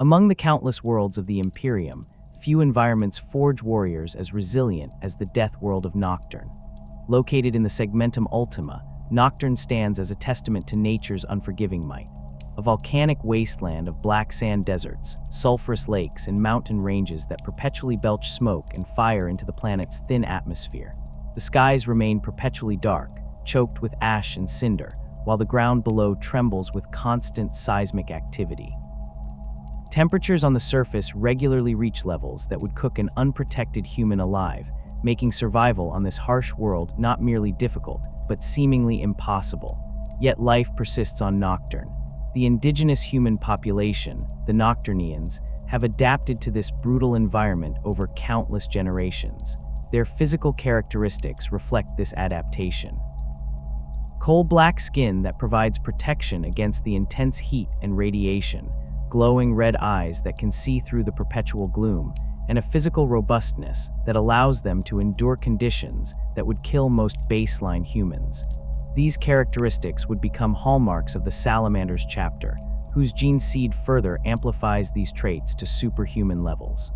Among the countless worlds of the Imperium, few environments forge warriors as resilient as the death world of Nocturne. Located in the Segmentum Ultima, Nocturne stands as a testament to nature's unforgiving might. A volcanic wasteland of black sand deserts, sulfurous lakes, and mountain ranges that perpetually belch smoke and fire into the planet's thin atmosphere. The skies remain perpetually dark, choked with ash and cinder, while the ground below trembles with constant seismic activity. Temperatures on the surface regularly reach levels that would cook an unprotected human alive, making survival on this harsh world not merely difficult, but seemingly impossible. Yet life persists on Nocturne. The indigenous human population, the Nocturnians, have adapted to this brutal environment over countless generations. Their physical characteristics reflect this adaptation. Coal-black skin that provides protection against the intense heat and radiation, glowing red eyes that can see through the perpetual gloom, and a physical robustness that allows them to endure conditions that would kill most baseline humans. These characteristics would become hallmarks of the Salamanders chapter, whose gene seed further amplifies these traits to superhuman levels.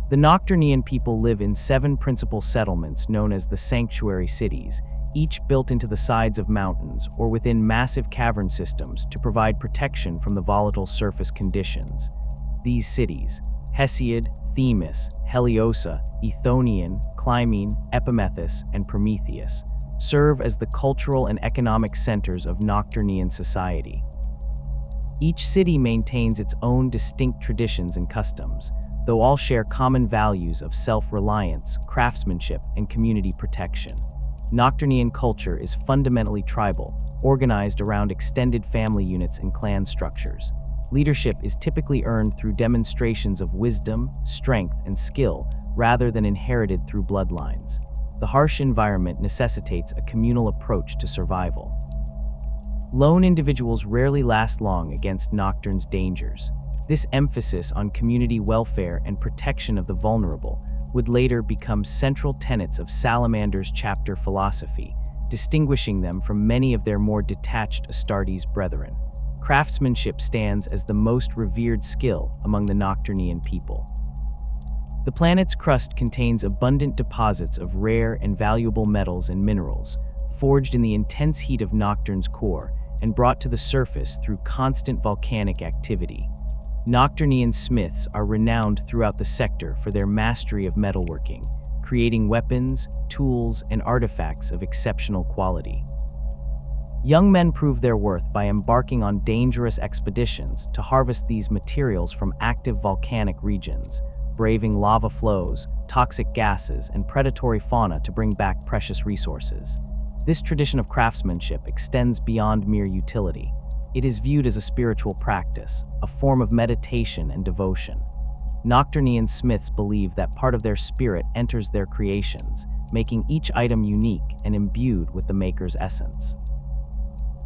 The Nocturnian people live in 7 principal settlements known as the Sanctuary Cities, each built into the sides of mountains or within massive cavern systems to provide protection from the volatile surface conditions. These cities, Hesiod, Themis, Heliosa, Ethonian, Clymene, Epimethus, and Prometheus, serve as the cultural and economic centers of Nocturnian society. Each city maintains its own distinct traditions and customs, though all share common values of self-reliance, craftsmanship, and community protection. Nocturnian culture is fundamentally tribal, organized around extended family units and clan structures. Leadership is typically earned through demonstrations of wisdom, strength, and skill, rather than inherited through bloodlines. The harsh environment necessitates a communal approach to survival. Lone individuals rarely last long against Nocturne's dangers. This emphasis on community welfare and protection of the vulnerable would later become central tenets of Salamander's chapter philosophy, distinguishing them from many of their more detached Astartes brethren. Craftsmanship stands as the most revered skill among the Nocturnian people. The planet's crust contains abundant deposits of rare and valuable metals and minerals, forged in the intense heat of Nocturne's core and brought to the surface through constant volcanic activity. Nocturnian smiths are renowned throughout the sector for their mastery of metalworking, creating weapons, tools, and artifacts of exceptional quality. Young men prove their worth by embarking on dangerous expeditions to harvest these materials from active volcanic regions, braving lava flows, toxic gases, and predatory fauna to bring back precious resources. This tradition of craftsmanship extends beyond mere utility. It is viewed as a spiritual practice, a form of meditation and devotion. Nocturnian smiths believe that part of their spirit enters their creations, making each item unique and imbued with the maker's essence.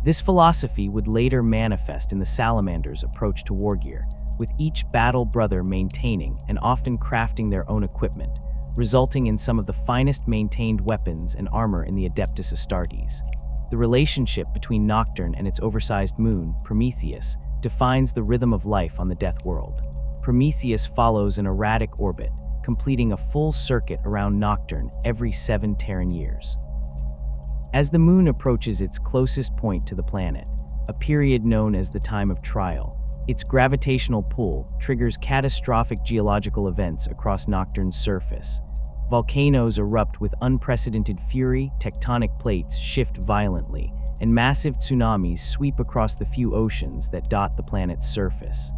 This philosophy would later manifest in the Salamanders' approach to wargear, with each battle brother maintaining and often crafting their own equipment, resulting in some of the finest maintained weapons and armor in the Adeptus Astartes. The relationship between Nocturne and its oversized moon, Prometheus, defines the rhythm of life on the Death World. Prometheus follows an erratic orbit, completing a full circuit around Nocturne every 7 Terran years. As the moon approaches its closest point to the planet, a period known as the Time of Trial, its gravitational pull triggers catastrophic geological events across Nocturne's surface. Volcanoes erupt with unprecedented fury, tectonic plates shift violently, and massive tsunamis sweep across the few oceans that dot the planet's surface.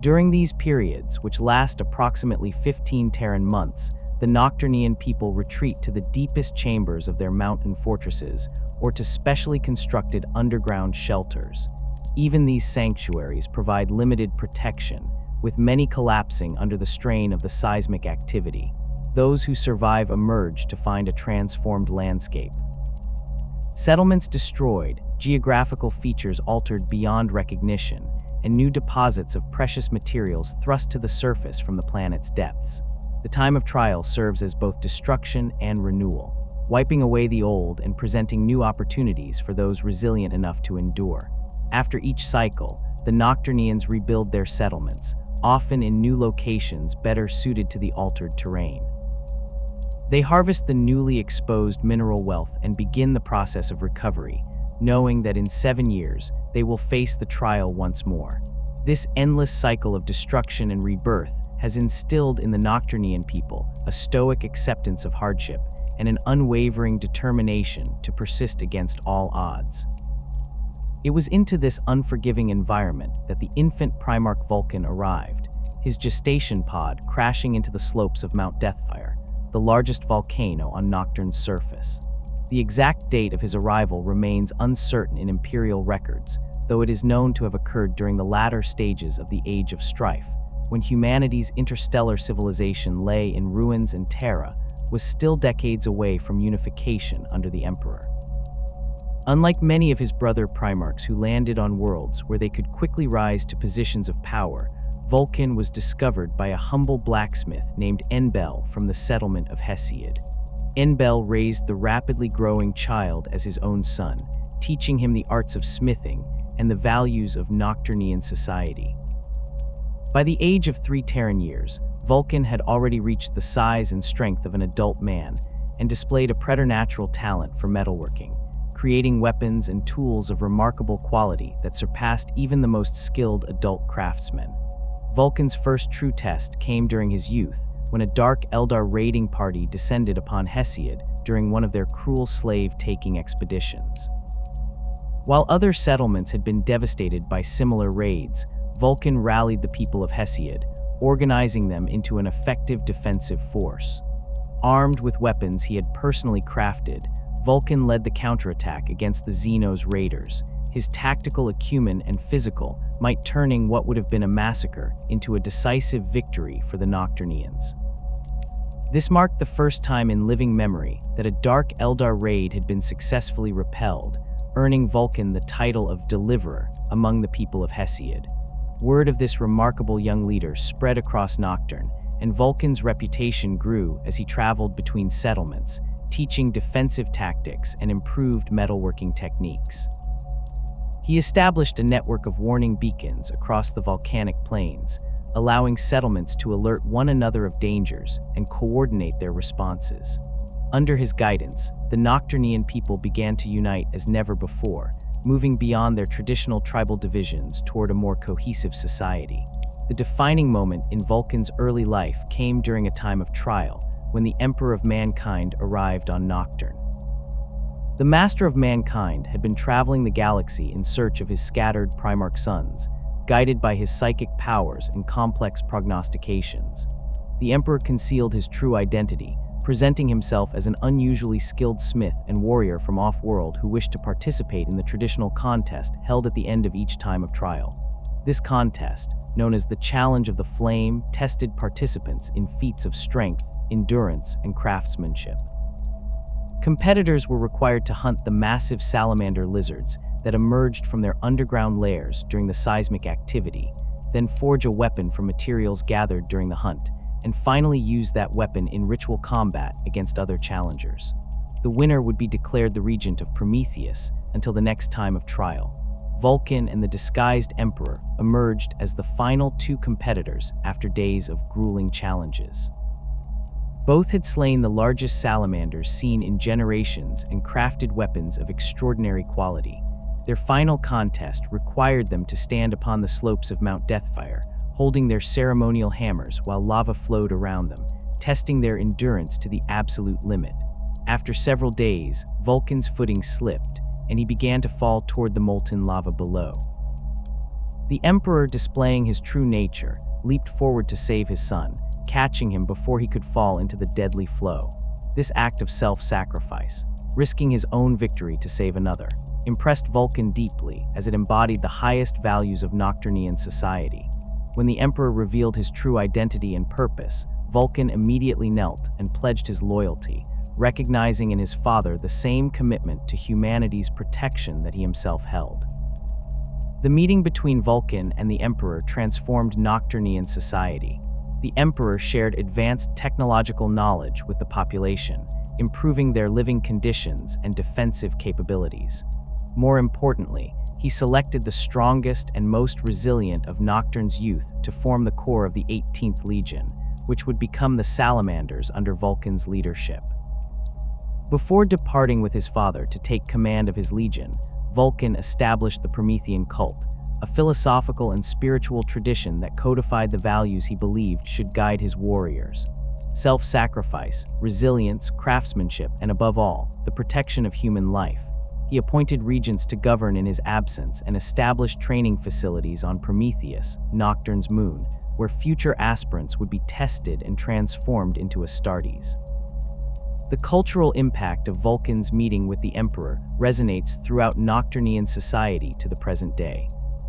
During these periods, which last approximately 15 Terran months, the Nocturnian people retreat to the deepest chambers of their mountain fortresses or to specially constructed underground shelters. Even these sanctuaries provide limited protection, with many collapsing under the strain of the seismic activity. Those who survive emerge to find a transformed landscape. Settlements destroyed, geographical features altered beyond recognition, and new deposits of precious materials thrust to the surface from the planet's depths. The Time of Trial serves as both destruction and renewal, wiping away the old and presenting new opportunities for those resilient enough to endure. After each cycle, the Nocturnians rebuild their settlements, often in new locations better suited to the altered terrain. They harvest the newly exposed mineral wealth and begin the process of recovery, knowing that in 7 years, they will face the trial once more. This endless cycle of destruction and rebirth has instilled in the Nocturnian people a stoic acceptance of hardship and an unwavering determination to persist against all odds. It was into this unforgiving environment that the infant Primarch Vulkan arrived, his gestation pod crashing into the slopes of Mount Deathfire, the largest volcano on Nocturne's surface. The exact date of his arrival remains uncertain in imperial records, though it is known to have occurred during the latter stages of the Age of Strife, when humanity's interstellar civilization lay in ruins and Terra was still decades away from unification under the Emperor. Unlike many of his brother Primarchs who landed on worlds where they could quickly rise to positions of power, Vulkan was discovered by a humble blacksmith named Enbel from the settlement of Hesiod. Enbel raised the rapidly growing child as his own son, teaching him the arts of smithing and the values of Nocturnian society. By the age of 3 Terran years, Vulkan had already reached the size and strength of an adult man and displayed a preternatural talent for metalworking, creating weapons and tools of remarkable quality that surpassed even the most skilled adult craftsmen. Vulkan's first true test came during his youth, when a dark Eldar raiding party descended upon Hesiod during one of their cruel slave-taking expeditions. While other settlements had been devastated by similar raids, Vulkan rallied the people of Hesiod, organizing them into an effective defensive force. Armed with weapons he had personally crafted, Vulkan led the counterattack against the Xenos raiders, his tactical acumen and physical might turning what would have been a massacre into a decisive victory for the Nocturnians. This marked the first time in living memory that a dark Eldar raid had been successfully repelled, earning Vulkan the title of Deliverer among the people of Hesiod. Word of this remarkable young leader spread across Nocturne, and Vulkan's reputation grew as he traveled between settlements, teaching defensive tactics and improved metalworking techniques. He established a network of warning beacons across the volcanic plains, allowing settlements to alert one another of dangers and coordinate their responses. Under his guidance, the Nocturnian people began to unite as never before, moving beyond their traditional tribal divisions toward a more cohesive society. The defining moment in Vulkan's early life came during a time of trial, when the Emperor of Mankind arrived on Nocturne. The Master of Mankind had been traveling the galaxy in search of his scattered Primarch sons, guided by his psychic powers and complex prognostications. The Emperor concealed his true identity, presenting himself as an unusually skilled smith and warrior from off-world who wished to participate in the traditional contest held at the end of each time of trial. This contest, known as the Challenge of the Flame, tested participants in feats of strength, endurance, and craftsmanship. Competitors were required to hunt the massive salamander lizards that emerged from their underground lairs during the seismic activity, then forge a weapon from materials gathered during the hunt, and finally use that weapon in ritual combat against other challengers. The winner would be declared the regent of Prometheus until the next time of trial. Vulkan and the disguised Emperor emerged as the final 2 competitors after days of grueling challenges. Both had slain the largest salamanders seen in generations and crafted weapons of extraordinary quality. Their final contest required them to stand upon the slopes of Mount Deathfire, holding their ceremonial hammers while lava flowed around them, testing their endurance to the absolute limit. After several days, Vulkan's footing slipped, and he began to fall toward the molten lava below. The Emperor, displaying his true nature, leaped forward to save his son, catching him before he could fall into the deadly flow. This act of self-sacrifice, risking his own victory to save another, impressed Vulkan deeply as it embodied the highest values of Nocturnian society. When the Emperor revealed his true identity and purpose, Vulkan immediately knelt and pledged his loyalty, recognizing in his father the same commitment to humanity's protection that he himself held. The meeting between Vulkan and the Emperor transformed Nocturnian society. The Emperor shared advanced technological knowledge with the population, improving their living conditions and defensive capabilities. More importantly, He selected the strongest and most resilient of Nocturne's youth to form the core of the 18th Legion, which would become the Salamanders under Vulkan's leadership. Before departing with his father to take command of his legion, Vulkan established the Promethean cult, a philosophical and spiritual tradition that codified the values he believed should guide his warriors: self-sacrifice, resilience, craftsmanship, and above all, the protection of human life. He appointed regents to govern in his absence and established training facilities on Prometheus, Nocturne's moon, where future aspirants would be tested and transformed into Astartes. The cultural impact of Vulkan's meeting with the Emperor resonates throughout Nocturnian society to the present day.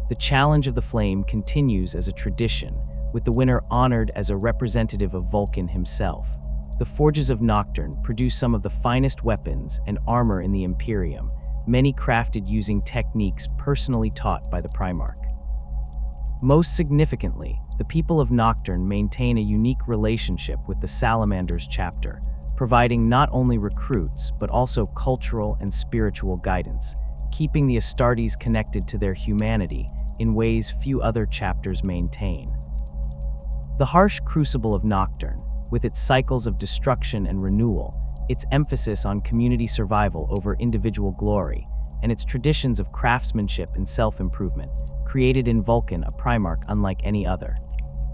The challenge of the flame continues as a tradition, with the winner honored as a representative of Vulkan himself. The forges of Nocturne produce some of the finest weapons and armor in the Imperium, many crafted using techniques personally taught by the Primarch. Most significantly, the people of Nocturne maintain a unique relationship with the Salamanders chapter, providing not only recruits but also cultural and spiritual guidance, keeping the Astartes connected to their humanity in ways few other chapters maintain. The harsh crucible of Nocturne, with its cycles of destruction and renewal, its emphasis on community survival over individual glory, and its traditions of craftsmanship and self-improvement, created in Vulkan a Primarch unlike any other.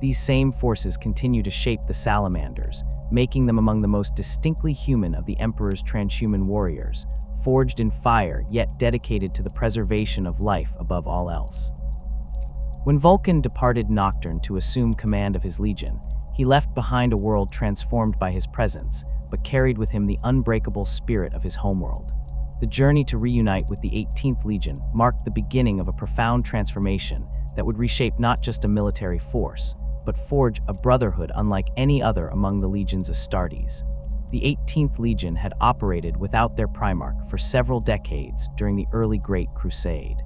These same forces continue to shape the Salamanders, making them among the most distinctly human of the Emperor's transhuman warriors, forged in fire yet dedicated to the preservation of life above all else. When Vulkan departed Nocturne to assume command of his legion, he left behind a world transformed by his presence, but carried with him the unbreakable spirit of his homeworld. The journey to reunite with the 18th Legion marked the beginning of a profound transformation that would reshape not just a military force, but forge a brotherhood unlike any other among the Legion's Astartes. The 18th Legion had operated without their Primarch for several decades during the early Great Crusade.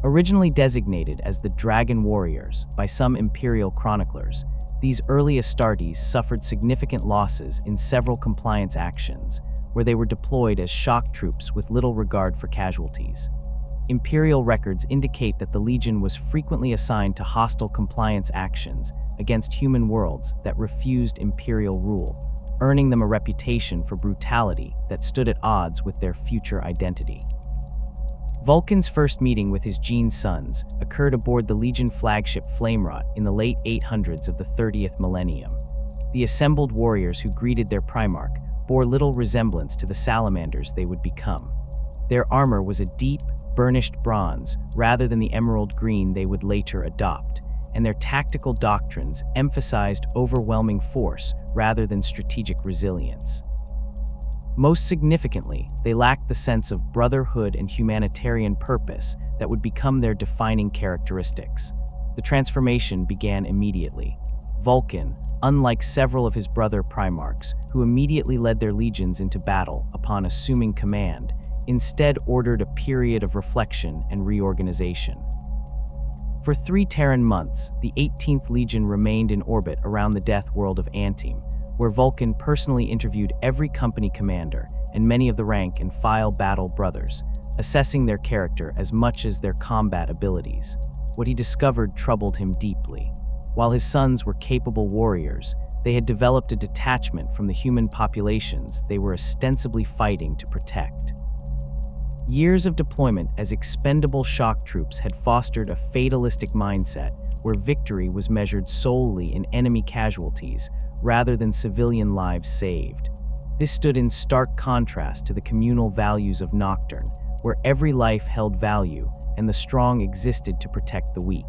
Originally designated as the Dragon Warriors by some imperial chroniclers, these early Astartes suffered significant losses in several compliance actions, where they were deployed as shock troops with little regard for casualties. Imperial records indicate that the Legion was frequently assigned to hostile compliance actions against human worlds that refused imperial rule, earning them a reputation for brutality that stood at odds with their future identity. Vulkan's first meeting with his Gene sons occurred aboard the Legion flagship Flamerot in the late 800s of the 30th Millennium. The assembled warriors who greeted their Primarch bore little resemblance to the Salamanders they would become. Their armor was a deep, burnished bronze rather than the emerald green they would later adopt, and their tactical doctrines emphasized overwhelming force rather than strategic resilience. Most significantly, they lacked the sense of brotherhood and humanitarian purpose that would become their defining characteristics. The transformation began immediately. Vulkan, unlike several of his brother Primarchs, who immediately led their legions into battle upon assuming command, instead ordered a period of reflection and reorganization. For 3 Terran months, the 18th Legion remained in orbit around the death world of Antim, where Vulkan personally interviewed every company commander and many of the rank and file battle brothers, assessing their character as much as their combat abilities. What he discovered troubled him deeply. While his sons were capable warriors, they had developed a detachment from the human populations they were ostensibly fighting to protect. Years of deployment as expendable shock troops had fostered a fatalistic mindset where victory was measured solely in enemy casualties rather than civilian lives saved. This stood in stark contrast to the communal values of Nocturne, where every life held value and the strong existed to protect the weak.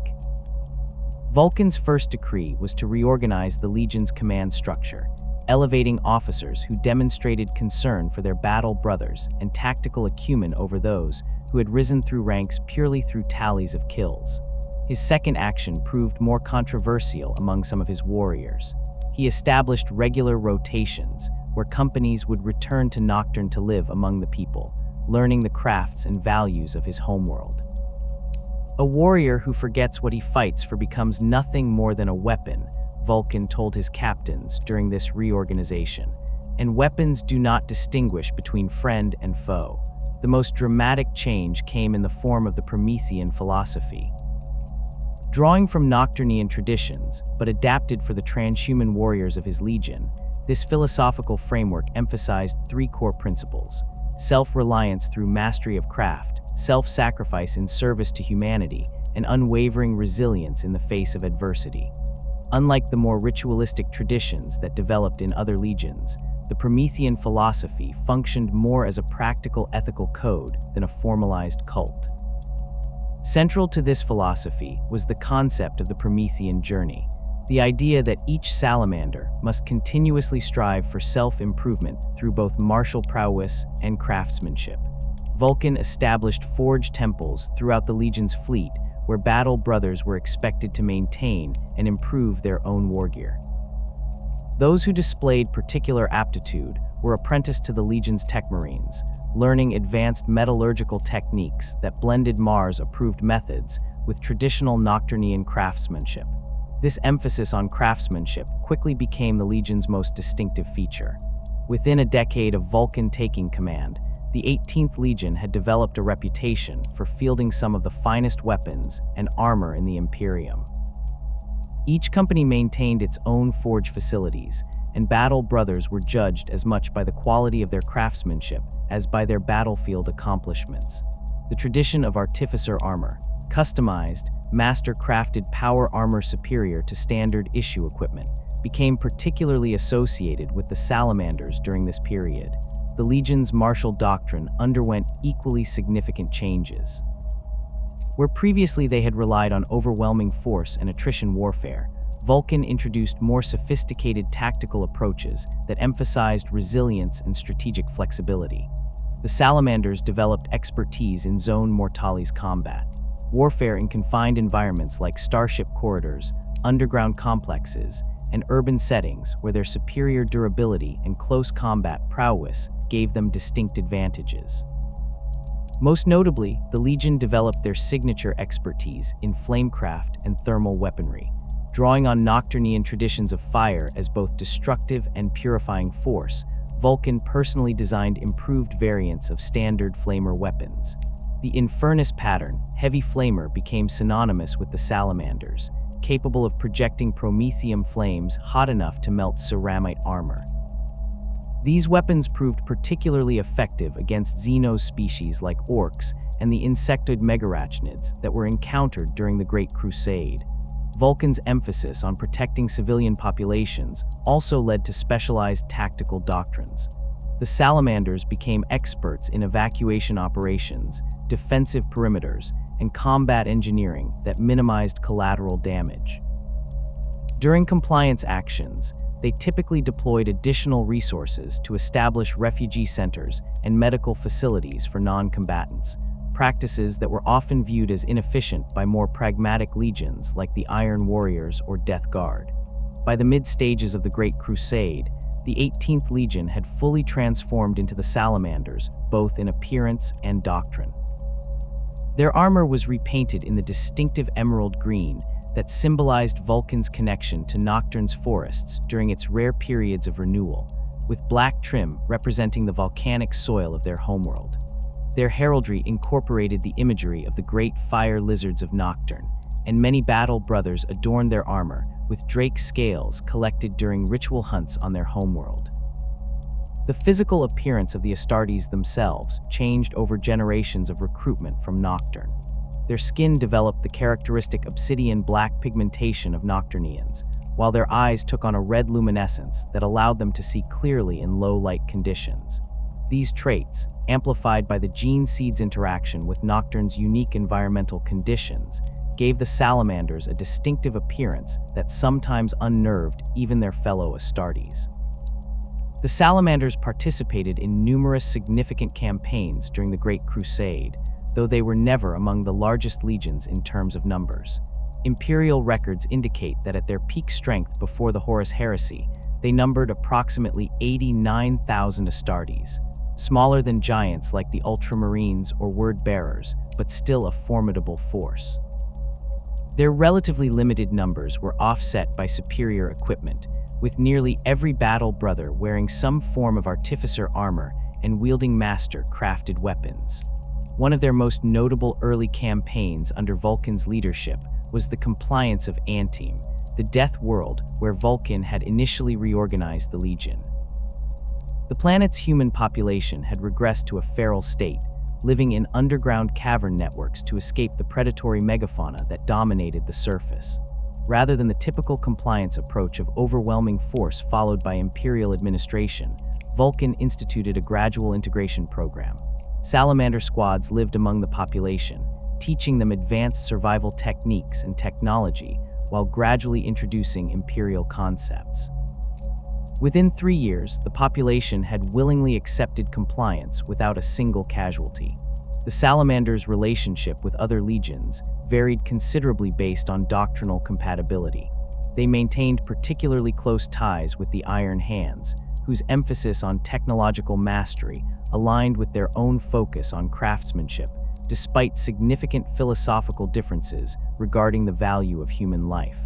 Vulkan's first decree was to reorganize the Legion's command structure, elevating officers who demonstrated concern for their battle brothers and tactical acumen over those who had risen through ranks purely through tallies of kills. His second action proved more controversial among some of his warriors. He established regular rotations, where companies would return to Nocturne to live among the people, learning the crafts and values of his homeworld. A warrior who forgets what he fights for becomes nothing more than a weapon, Vulkan told his captains during this reorganization, and weapons do not distinguish between friend and foe. the most dramatic change came in the form of the Promethean philosophy. Drawing from Nocturnian traditions, but adapted for the transhuman warriors of his legion, this philosophical framework emphasized three core principles: self-reliance through mastery of craft, self-sacrifice in service to humanity, and unwavering resilience in the face of adversity. Unlike the more ritualistic traditions that developed in other legions, the Promethean philosophy functioned more as a practical ethical code than a formalized cult. Central to this philosophy was the concept of the Promethean journey, the idea that each salamander must continuously strive for self-improvement through both martial prowess and craftsmanship. Vulkan established forged temples throughout the Legion's fleet where battle brothers were expected to maintain and improve their own wargear. Those who displayed particular aptitude were apprenticed to the Legion's tech marines, learning advanced metallurgical techniques that blended Mars-approved methods with traditional Nocturnian craftsmanship. This emphasis on craftsmanship quickly became the Legion's most distinctive feature. Within a decade of Vulkan taking command, the 18th Legion had developed a reputation for fielding some of the finest weapons and armor in the Imperium. Each company maintained its own forge facilities, and battle brothers were judged as much by the quality of their craftsmanship as by their battlefield accomplishments. The tradition of artificer armor, customized, master-crafted power armor superior to standard issue equipment, became particularly associated with the Salamanders during this period. The Legion's martial doctrine underwent equally significant changes. Where previously they had relied on overwhelming force and attrition warfare, Vulkan introduced more sophisticated tactical approaches that emphasized resilience and strategic flexibility. The Salamanders developed expertise in zone mortalis combat, warfare in confined environments like starship corridors, underground complexes, and urban settings where their superior durability and close combat prowess gave them distinct advantages. Most notably, the Legion developed their signature expertise in flamecraft and thermal weaponry, drawing on Nocturnian traditions of fire as both destructive and purifying force. Vulkan personally designed improved variants of standard flamer weapons. The Infernus pattern, heavy flamer, became synonymous with the Salamanders, capable of projecting promethium flames hot enough to melt ceramite armor. These weapons proved particularly effective against Xeno species like orcs and the insectoid megarachnids that were encountered during the Great Crusade. Vulkan's emphasis on protecting civilian populations also led to specialized tactical doctrines. The Salamanders became experts in evacuation operations, defensive perimeters, and combat engineering that minimized collateral damage. During compliance actions, they typically deployed additional resources to establish refugee centers and medical facilities for non-combatants, practices that were often viewed as inefficient by more pragmatic legions like the Iron Warriors or Death Guard. By the mid-stages of the Great Crusade, the 18th Legion had fully transformed into the Salamanders, both in appearance and doctrine. Their armor was repainted in the distinctive emerald green that symbolized Vulkan's connection to Nocturne's forests during its rare periods of renewal, with black trim representing the volcanic soil of their homeworld. Their heraldry incorporated the imagery of the great fire lizards of Nocturne, and many battle brothers adorned their armor with drake scales collected during ritual hunts on their homeworld. The physical appearance of the Astartes themselves changed over generations of recruitment from Nocturne. Their skin developed the characteristic obsidian black pigmentation of Nocturnians, while their eyes took on a red luminescence that allowed them to see clearly in low-light conditions. These traits, amplified by the gene seed's interaction with Nocturne's unique environmental conditions, gave the Salamanders a distinctive appearance that sometimes unnerved even their fellow Astartes. The Salamanders participated in numerous significant campaigns during the Great Crusade, though they were never among the largest legions in terms of numbers. Imperial records indicate that at their peak strength before the Horus Heresy, they numbered approximately 89,000 Astartes, smaller than giants like the Ultramarines or Word-Bearers, but still a formidable force. Their relatively limited numbers were offset by superior equipment, with nearly every battle brother wearing some form of artificer armor and wielding master-crafted weapons. One of their most notable early campaigns under Vulkan's leadership was the Compliance of Antime, the Death World where Vulkan had initially reorganized the Legion. The planet's human population had regressed to a feral state, living in underground cavern networks to escape the predatory megafauna that dominated the surface. Rather than the typical compliance approach of overwhelming force followed by Imperial administration, Vulkan instituted a gradual integration program. Salamander squads lived among the population, teaching them advanced survival techniques and technology while gradually introducing Imperial concepts. Within 3 years, the population had willingly accepted compliance without a single casualty. The Salamanders' relationship with other legions varied considerably based on doctrinal compatibility. They maintained particularly close ties with the Iron Hands, whose emphasis on technological mastery aligned with their own focus on craftsmanship, despite significant philosophical differences regarding the value of human life.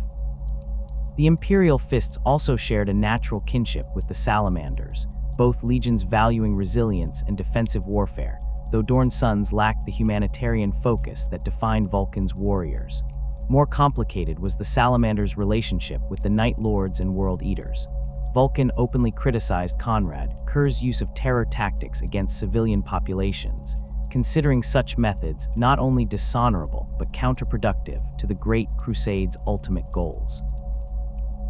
The Imperial Fists also shared a natural kinship with the Salamanders, both legions valuing resilience and defensive warfare, though Dorn's sons lacked the humanitarian focus that defined Vulkan's warriors. More complicated was the Salamanders' relationship with the Night Lords and World Eaters. Vulkan openly criticized Conrad Kerr's use of terror tactics against civilian populations, considering such methods not only dishonorable but counterproductive to the Great Crusade's ultimate goals.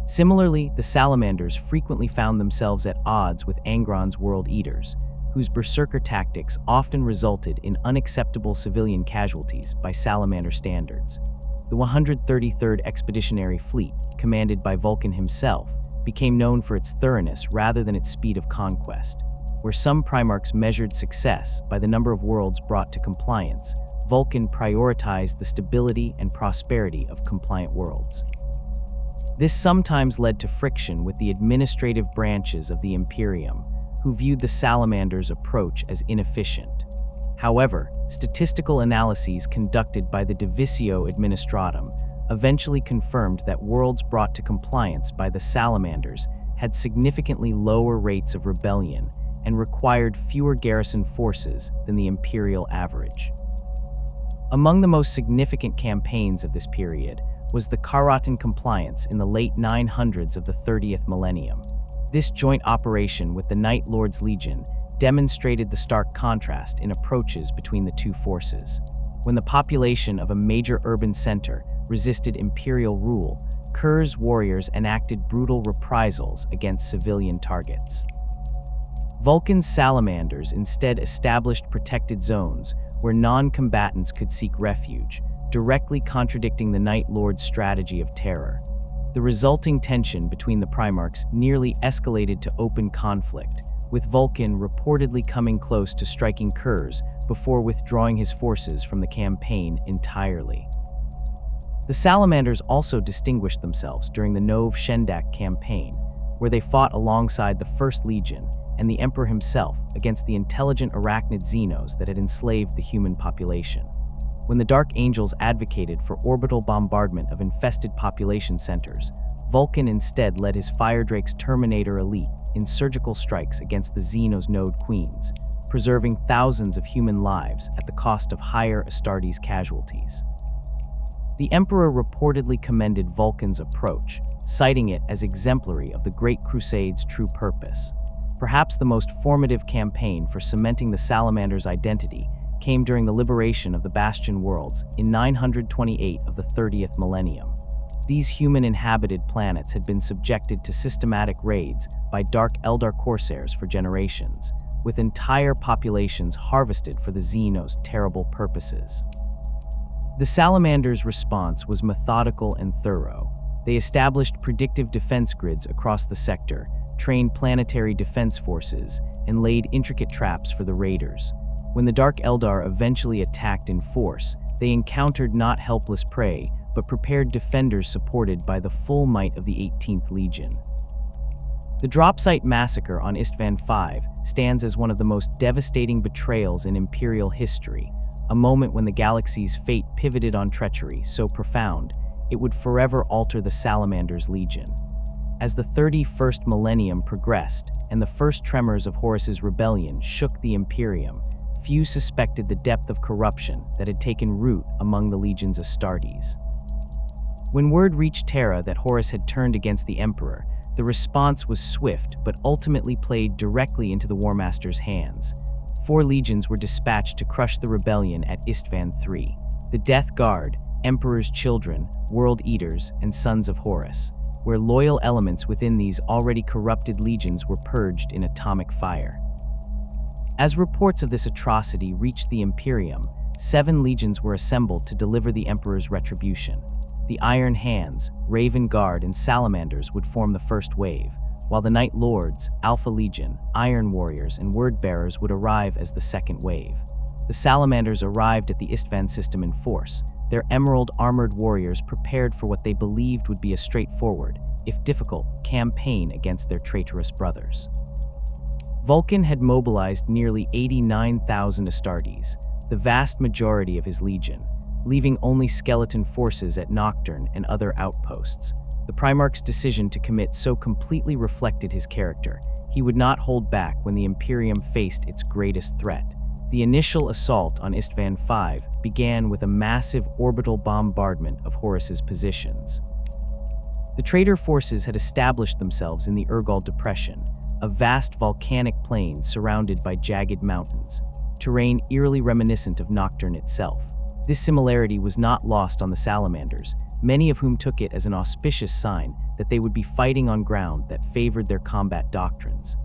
Similarly, the Salamanders frequently found themselves at odds with Angron's World Eaters, whose berserker tactics often resulted in unacceptable civilian casualties by Salamander standards. The 133rd Expeditionary Fleet, commanded by Vulkan himself, became known for its thoroughness rather than its speed of conquest. Where some Primarchs measured success by the number of worlds brought to compliance, Vulkan prioritized the stability and prosperity of compliant worlds. This sometimes led to friction with the administrative branches of the Imperium, who viewed the Salamanders' approach as inefficient. However, statistical analyses conducted by the Divisio Administratum eventually confirmed that worlds brought to compliance by the Salamanders had significantly lower rates of rebellion and required fewer garrison forces than the Imperial average. Among the most significant campaigns of this period was the Karatan Compliance in the late 900s of the 30th millennium. This joint operation with the Night Lord's Legion demonstrated the stark contrast in approaches between the two forces. When the population of a major urban center resisted Imperial rule, Kerr's warriors enacted brutal reprisals against civilian targets. Vulkan's Salamanders instead established protected zones where non-combatants could seek refuge, directly contradicting the Night Lord's strategy of terror. The resulting tension between the Primarchs nearly escalated to open conflict, with Vulkan reportedly coming close to striking Kerr's before withdrawing his forces from the campaign entirely. The Salamanders also distinguished themselves during the Nov Shendak campaign, where they fought alongside the First Legion and the Emperor himself against the intelligent arachnid Xenos that had enslaved the human population. When the Dark Angels advocated for orbital bombardment of infested population centers, Vulkan instead led his Firedrake's Terminator elite in surgical strikes against the Xenos Node Queens, preserving thousands of human lives at the cost of higher Astartes casualties. The Emperor reportedly commended Vulkan's approach, citing it as exemplary of the Great Crusade's true purpose. Perhaps the most formative campaign for cementing the Salamander's identity came during the liberation of the Bastion worlds in 928 of the 30th millennium. These human-inhabited planets had been subjected to systematic raids by Dark Eldar corsairs for generations, with entire populations harvested for the Xenos' terrible purposes. The Salamanders' response was methodical and thorough. They established predictive defense grids across the sector, trained planetary defense forces, and laid intricate traps for the raiders. When the Dark Eldar eventually attacked in force, they encountered not helpless prey, but prepared defenders supported by the full might of the 18th Legion. The Dropsite Massacre on Istvan V stands as one of the most devastating betrayals in Imperial history, a moment when the galaxy's fate pivoted on treachery so profound, it would forever alter the Salamander's Legion. As the 31st millennium progressed and the first tremors of Horus's rebellion shook the Imperium, few suspected the depth of corruption that had taken root among the Legion's Astartes. When word reached Terra that Horus had turned against the Emperor, the response was swift but ultimately played directly into the War Master's hands. 4 legions were dispatched to crush the rebellion at Istvan III. The Death Guard, Emperor's Children, World Eaters, and Sons of Horus, where loyal elements within these already corrupted legions were purged in atomic fire. As reports of this atrocity reached the Imperium, 7 legions were assembled to deliver the Emperor's retribution. The Iron Hands, Raven Guard, and Salamanders would form the first wave, while the Night Lords, Alpha Legion, Iron Warriors, and Word Bearers would arrive as the second wave. The Salamanders arrived at the Istvan system in force, their emerald armored warriors prepared for what they believed would be a straightforward, if difficult, campaign against their traitorous brothers. Vulkan had mobilized nearly 89,000 Astartes, the vast majority of his legion, leaving only skeleton forces at Nocturne and other outposts. The Primarch's decision to commit so completely reflected his character. He would not hold back when the Imperium faced its greatest threat. The initial assault on Istvan V began with a massive orbital bombardment of Horus's positions. The traitor forces had established themselves in the Urgal Depression, a vast volcanic plain surrounded by jagged mountains, terrain eerily reminiscent of Nocturne itself. This similarity was not lost on the Salamanders, many of whom took it as an auspicious sign that they would be fighting on ground that favored their combat doctrines.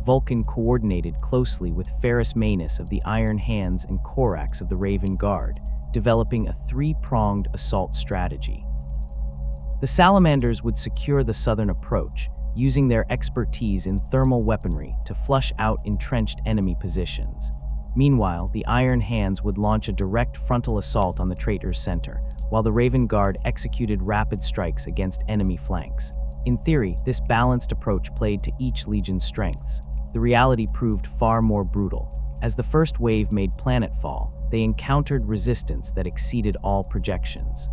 Vulkan coordinated closely with Ferrus Manus of the Iron Hands and Corax of the Raven Guard, developing a 3-pronged assault strategy. The Salamanders would secure the southern approach, using their expertise in thermal weaponry to flush out entrenched enemy positions. Meanwhile, the Iron Hands would launch a direct frontal assault on the traitor's center, while the Raven Guard executed rapid strikes against enemy flanks. In theory, this balanced approach played to each legion's strengths. The reality proved far more brutal. As the first wave made planetfall, they encountered resistance that exceeded all projections.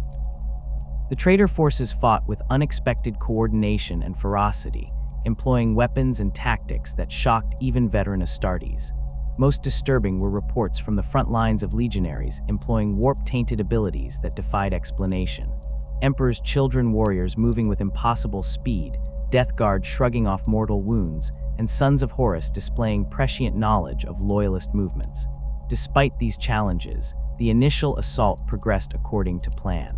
The traitor forces fought with unexpected coordination and ferocity, employing weapons and tactics that shocked even veteran Astartes. Most disturbing were reports from the front lines of legionaries employing warp-tainted abilities that defied explanation. Emperor's Children warriors moving with impossible speed, Death Guard shrugging off mortal wounds, and Sons of Horus displaying prescient knowledge of loyalist movements. Despite these challenges, the initial assault progressed according to plan.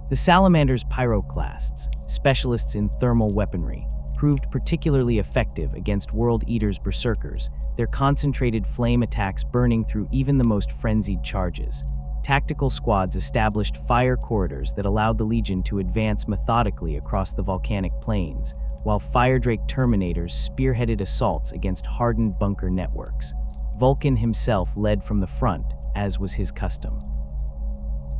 The Salamanders' pyroclasts, specialists in thermal weaponry, proved particularly effective against World Eaters' berserkers, their concentrated flame attacks burning through even the most frenzied charges. Tactical squads established fire corridors that allowed the Legion to advance methodically across the volcanic plains, while Firedrake Terminators spearheaded assaults against hardened bunker networks. Vulkan himself led from the front, as was his custom.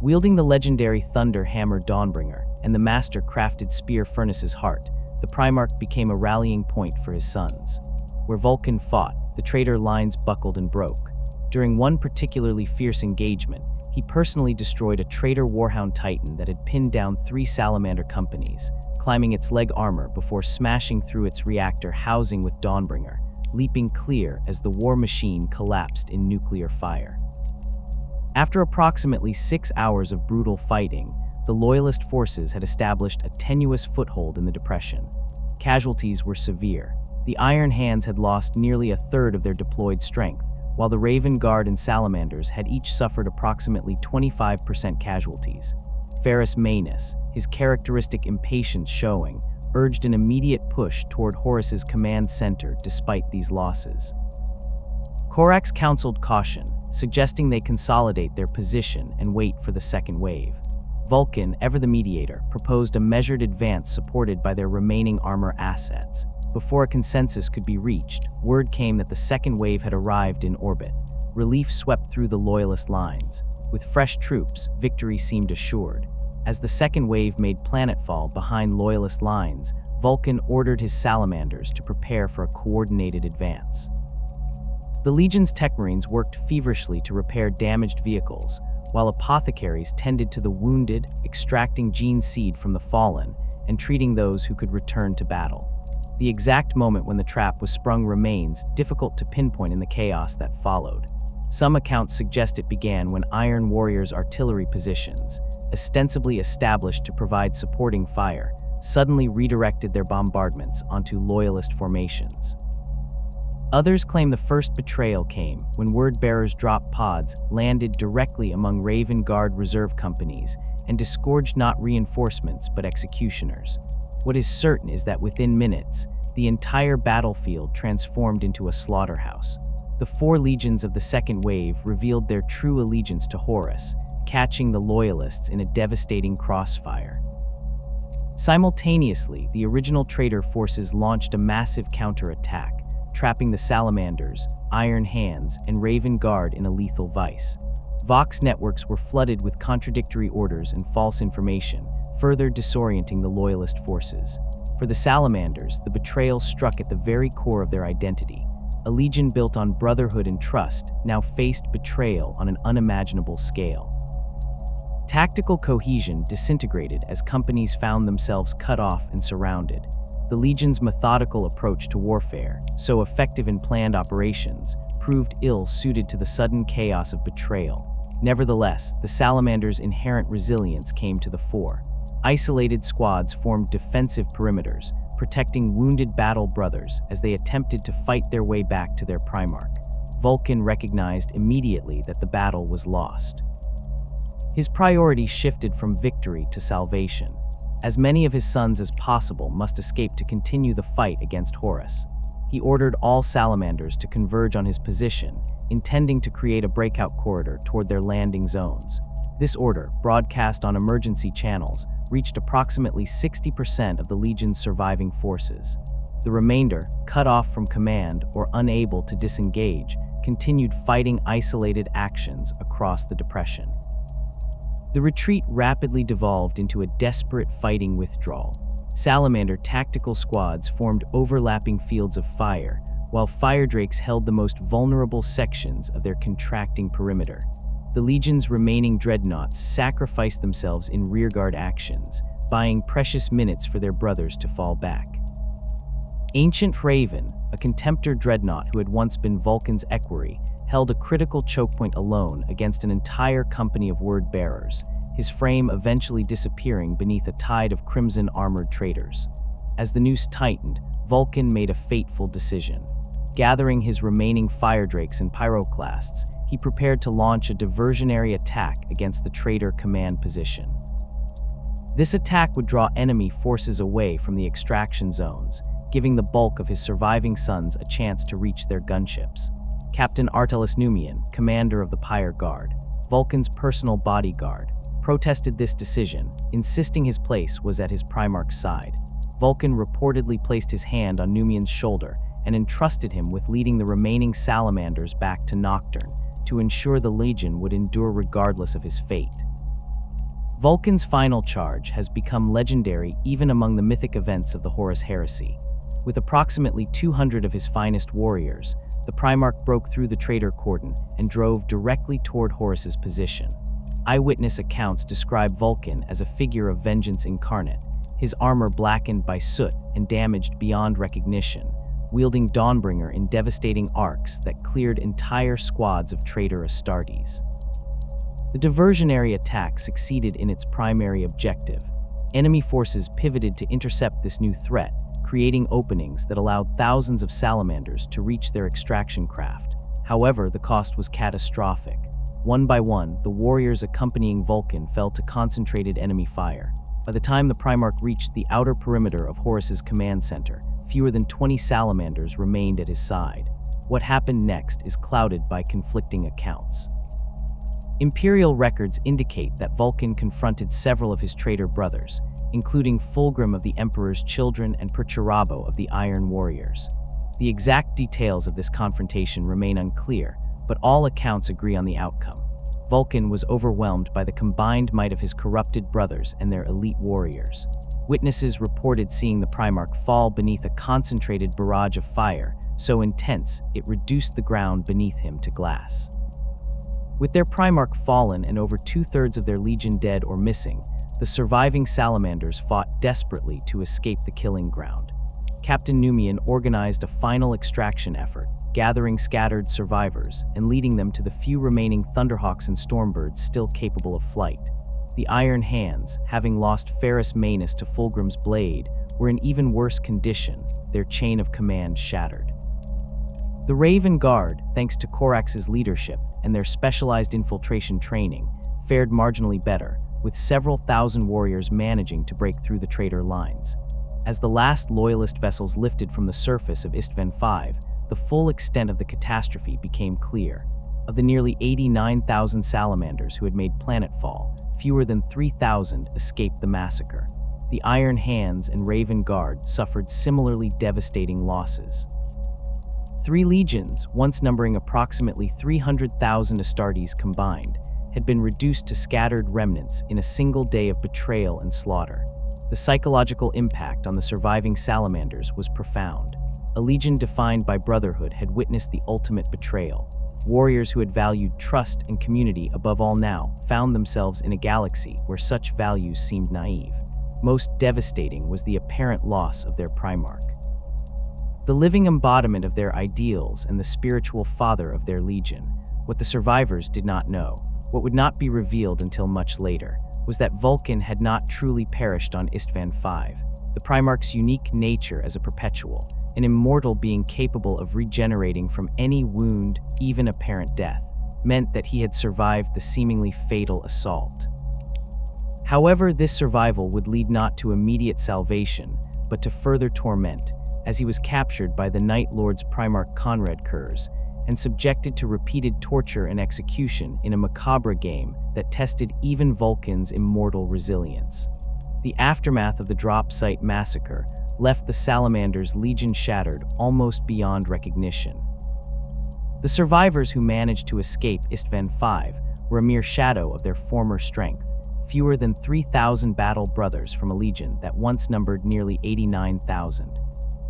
Wielding the legendary Thunder Hammer Dawnbringer and the master-crafted spear Furnace's Heart, the Primarch became a rallying point for his sons. Where Vulkan fought, the traitor lines buckled and broke. During one particularly fierce engagement, he personally destroyed a traitor Warhound Titan that had pinned down 3 Salamander companies, climbing its leg armor before smashing through its reactor housing with Dawnbringer, leaping clear as the war machine collapsed in nuclear fire. After approximately 6 hours of brutal fighting, the Loyalist forces had established a tenuous foothold in the Depression. Casualties were severe. The Iron Hands had lost nearly a third of their deployed strength, while the Raven Guard and Salamanders had each suffered approximately 25% casualties. Ferrus Manus, his characteristic impatience showing, urged an immediate push toward Horus's command center despite these losses. Corax counseled caution, suggesting they consolidate their position and wait for the second wave. Vulkan, ever the mediator, proposed a measured advance supported by their remaining armor assets. Before a consensus could be reached, word came that the second wave had arrived in orbit. Relief swept through the Loyalist lines. With fresh troops, victory seemed assured. As the second wave made planetfall behind Loyalist lines, Vulkan ordered his Salamanders to prepare for a coordinated advance. The Legion's Tech Marines worked feverishly to repair damaged vehicles, while apothecaries tended to the wounded, extracting gene seed from the fallen, and treating those who could return to battle. The exact moment when the trap was sprung remains difficult to pinpoint in the chaos that followed. Some accounts suggest it began when Iron Warriors' artillery positions, ostensibly established to provide supporting fire, suddenly redirected their bombardments onto Loyalist formations. Others claim the first betrayal came when word-bearers' drop pods landed directly among Raven Guard reserve companies and disgorged not reinforcements but executioners. What is certain is that within minutes, the entire battlefield transformed into a slaughterhouse. The 4 legions of the second wave revealed their true allegiance to Horus, catching the Loyalists in a devastating crossfire. Simultaneously, the original traitor forces launched a massive counterattack, trapping the Salamanders, Iron Hands, and Raven Guard in a lethal vice. Vox networks were flooded with contradictory orders and false information, further disorienting the Loyalist forces. For the Salamanders, the betrayal struck at the very core of their identity. A legion built on brotherhood and trust now faced betrayal on an unimaginable scale. Tactical cohesion disintegrated as companies found themselves cut off and surrounded. The Legion's methodical approach to warfare, so effective in planned operations, proved ill-suited to the sudden chaos of betrayal. Nevertheless, the Salamanders' inherent resilience came to the fore. Isolated squads formed defensive perimeters, protecting wounded battle brothers as they attempted to fight their way back to their Primarch. Vulkan recognized immediately that the battle was lost. His priority shifted from victory to salvation. As many of his sons as possible must escape to continue the fight against Horus. He ordered all Salamanders to converge on his position, intending to create a breakout corridor toward their landing zones. This order, broadcast on emergency channels, reached approximately 60% of the Legion's surviving forces. The remainder, cut off from command or unable to disengage, continued fighting isolated actions across the depression. The retreat rapidly devolved into a desperate fighting withdrawal. Salamander tactical squads formed overlapping fields of fire, while Firedrakes held the most vulnerable sections of their contracting perimeter. The Legion's remaining dreadnoughts sacrificed themselves in rearguard actions, buying precious minutes for their brothers to fall back. Ancient Raven, a Contemptor dreadnought who had once been Vulkan's equerry, held a critical chokepoint alone against an entire company of word-bearers, his frame eventually disappearing beneath a tide of crimson-armored traitors. As the noose tightened, Vulkan made a fateful decision. Gathering his remaining Firedrakes and Pyroclasts, he prepared to launch a diversionary attack against the traitor command position. This attack would draw enemy forces away from the extraction zones, giving the bulk of his surviving sons a chance to reach their gunships. Captain Artelis Numian, commander of the Pyre Guard, Vulkan's personal bodyguard, protested this decision, insisting his place was at his Primarch's side. Vulkan reportedly placed his hand on Numian's shoulder and entrusted him with leading the remaining Salamanders back to Nocturne to ensure the Legion would endure regardless of his fate. Vulkan's final charge has become legendary even among the mythic events of the Horus Heresy. With approximately 200 of his finest warriors, the Primarch broke through the traitor cordon and drove directly toward Horus's position. Eyewitness accounts describe Vulkan as a figure of vengeance incarnate, his armor blackened by soot and damaged beyond recognition, wielding Dawnbringer in devastating arcs that cleared entire squads of traitor Astartes. The diversionary attack succeeded in its primary objective. Enemy forces pivoted to intercept this new threat, creating openings that allowed thousands of Salamanders to reach their extraction craft. However, the cost was catastrophic. One by one, the warriors accompanying Vulkan fell to concentrated enemy fire. By the time the Primarch reached the outer perimeter of Horus's command center, fewer than 20 Salamanders remained at his side. What happened next is clouded by conflicting accounts. Imperial records indicate that Vulkan confronted several of his traitor brothers, including Fulgrim of the Emperor's Children and Perturabo of the Iron Warriors. The exact details of this confrontation remain unclear, but all accounts agree on the outcome. Vulkan was overwhelmed by the combined might of his corrupted brothers and their elite warriors. Witnesses reported seeing the Primarch fall beneath a concentrated barrage of fire, so intense it reduced the ground beneath him to glass. With their Primarch fallen and over 2/3 of their legion dead or missing, the surviving Salamanders fought desperately to escape the killing ground. Captain Numian organized a final extraction effort, gathering scattered survivors and leading them to the few remaining Thunderhawks and Stormbirds still capable of flight. The Iron Hands, having lost Ferrus Manus to Fulgrim's blade, were in even worse condition, their chain of command shattered. The Raven Guard, thanks to Corax's leadership and their specialized infiltration training, fared marginally better, with several thousand warriors managing to break through the traitor lines. As the last Loyalist vessels lifted from the surface of Istvan V, the full extent of the catastrophe became clear. Of the nearly 89,000 Salamanders who had made planetfall, fewer than 3,000 escaped the massacre. The Iron Hands and Raven Guard suffered similarly devastating losses. 3 legions, once numbering approximately 300,000 Astartes combined, had been reduced to scattered remnants in a single day of betrayal and slaughter. The psychological impact on the surviving Salamanders was profound. A legion defined by brotherhood had witnessed the ultimate betrayal. Warriors who had valued trust and community above all now found themselves in a galaxy where such values seemed naive. Most devastating was the apparent loss of their Primarch, the living embodiment of their ideals and the spiritual father of their legion. What the survivors did not know, what would not be revealed until much later, was that Vulkan had not truly perished on Istvan V. The Primarch's unique nature as a perpetual, an immortal being capable of regenerating from any wound, even apparent death, meant that he had survived the seemingly fatal assault. However, this survival would lead not to immediate salvation, but to further torment, as he was captured by the Night Lord's Primarch Conrad Kurz and subjected to repeated torture and execution in a macabre game that tested even Vulkan's immortal resilience. The aftermath of the drop site massacre left the Salamanders' legion shattered almost beyond recognition. The survivors who managed to escape Istvan V were a mere shadow of their former strength, fewer than 3,000 battle brothers from a legion that once numbered nearly 89,000.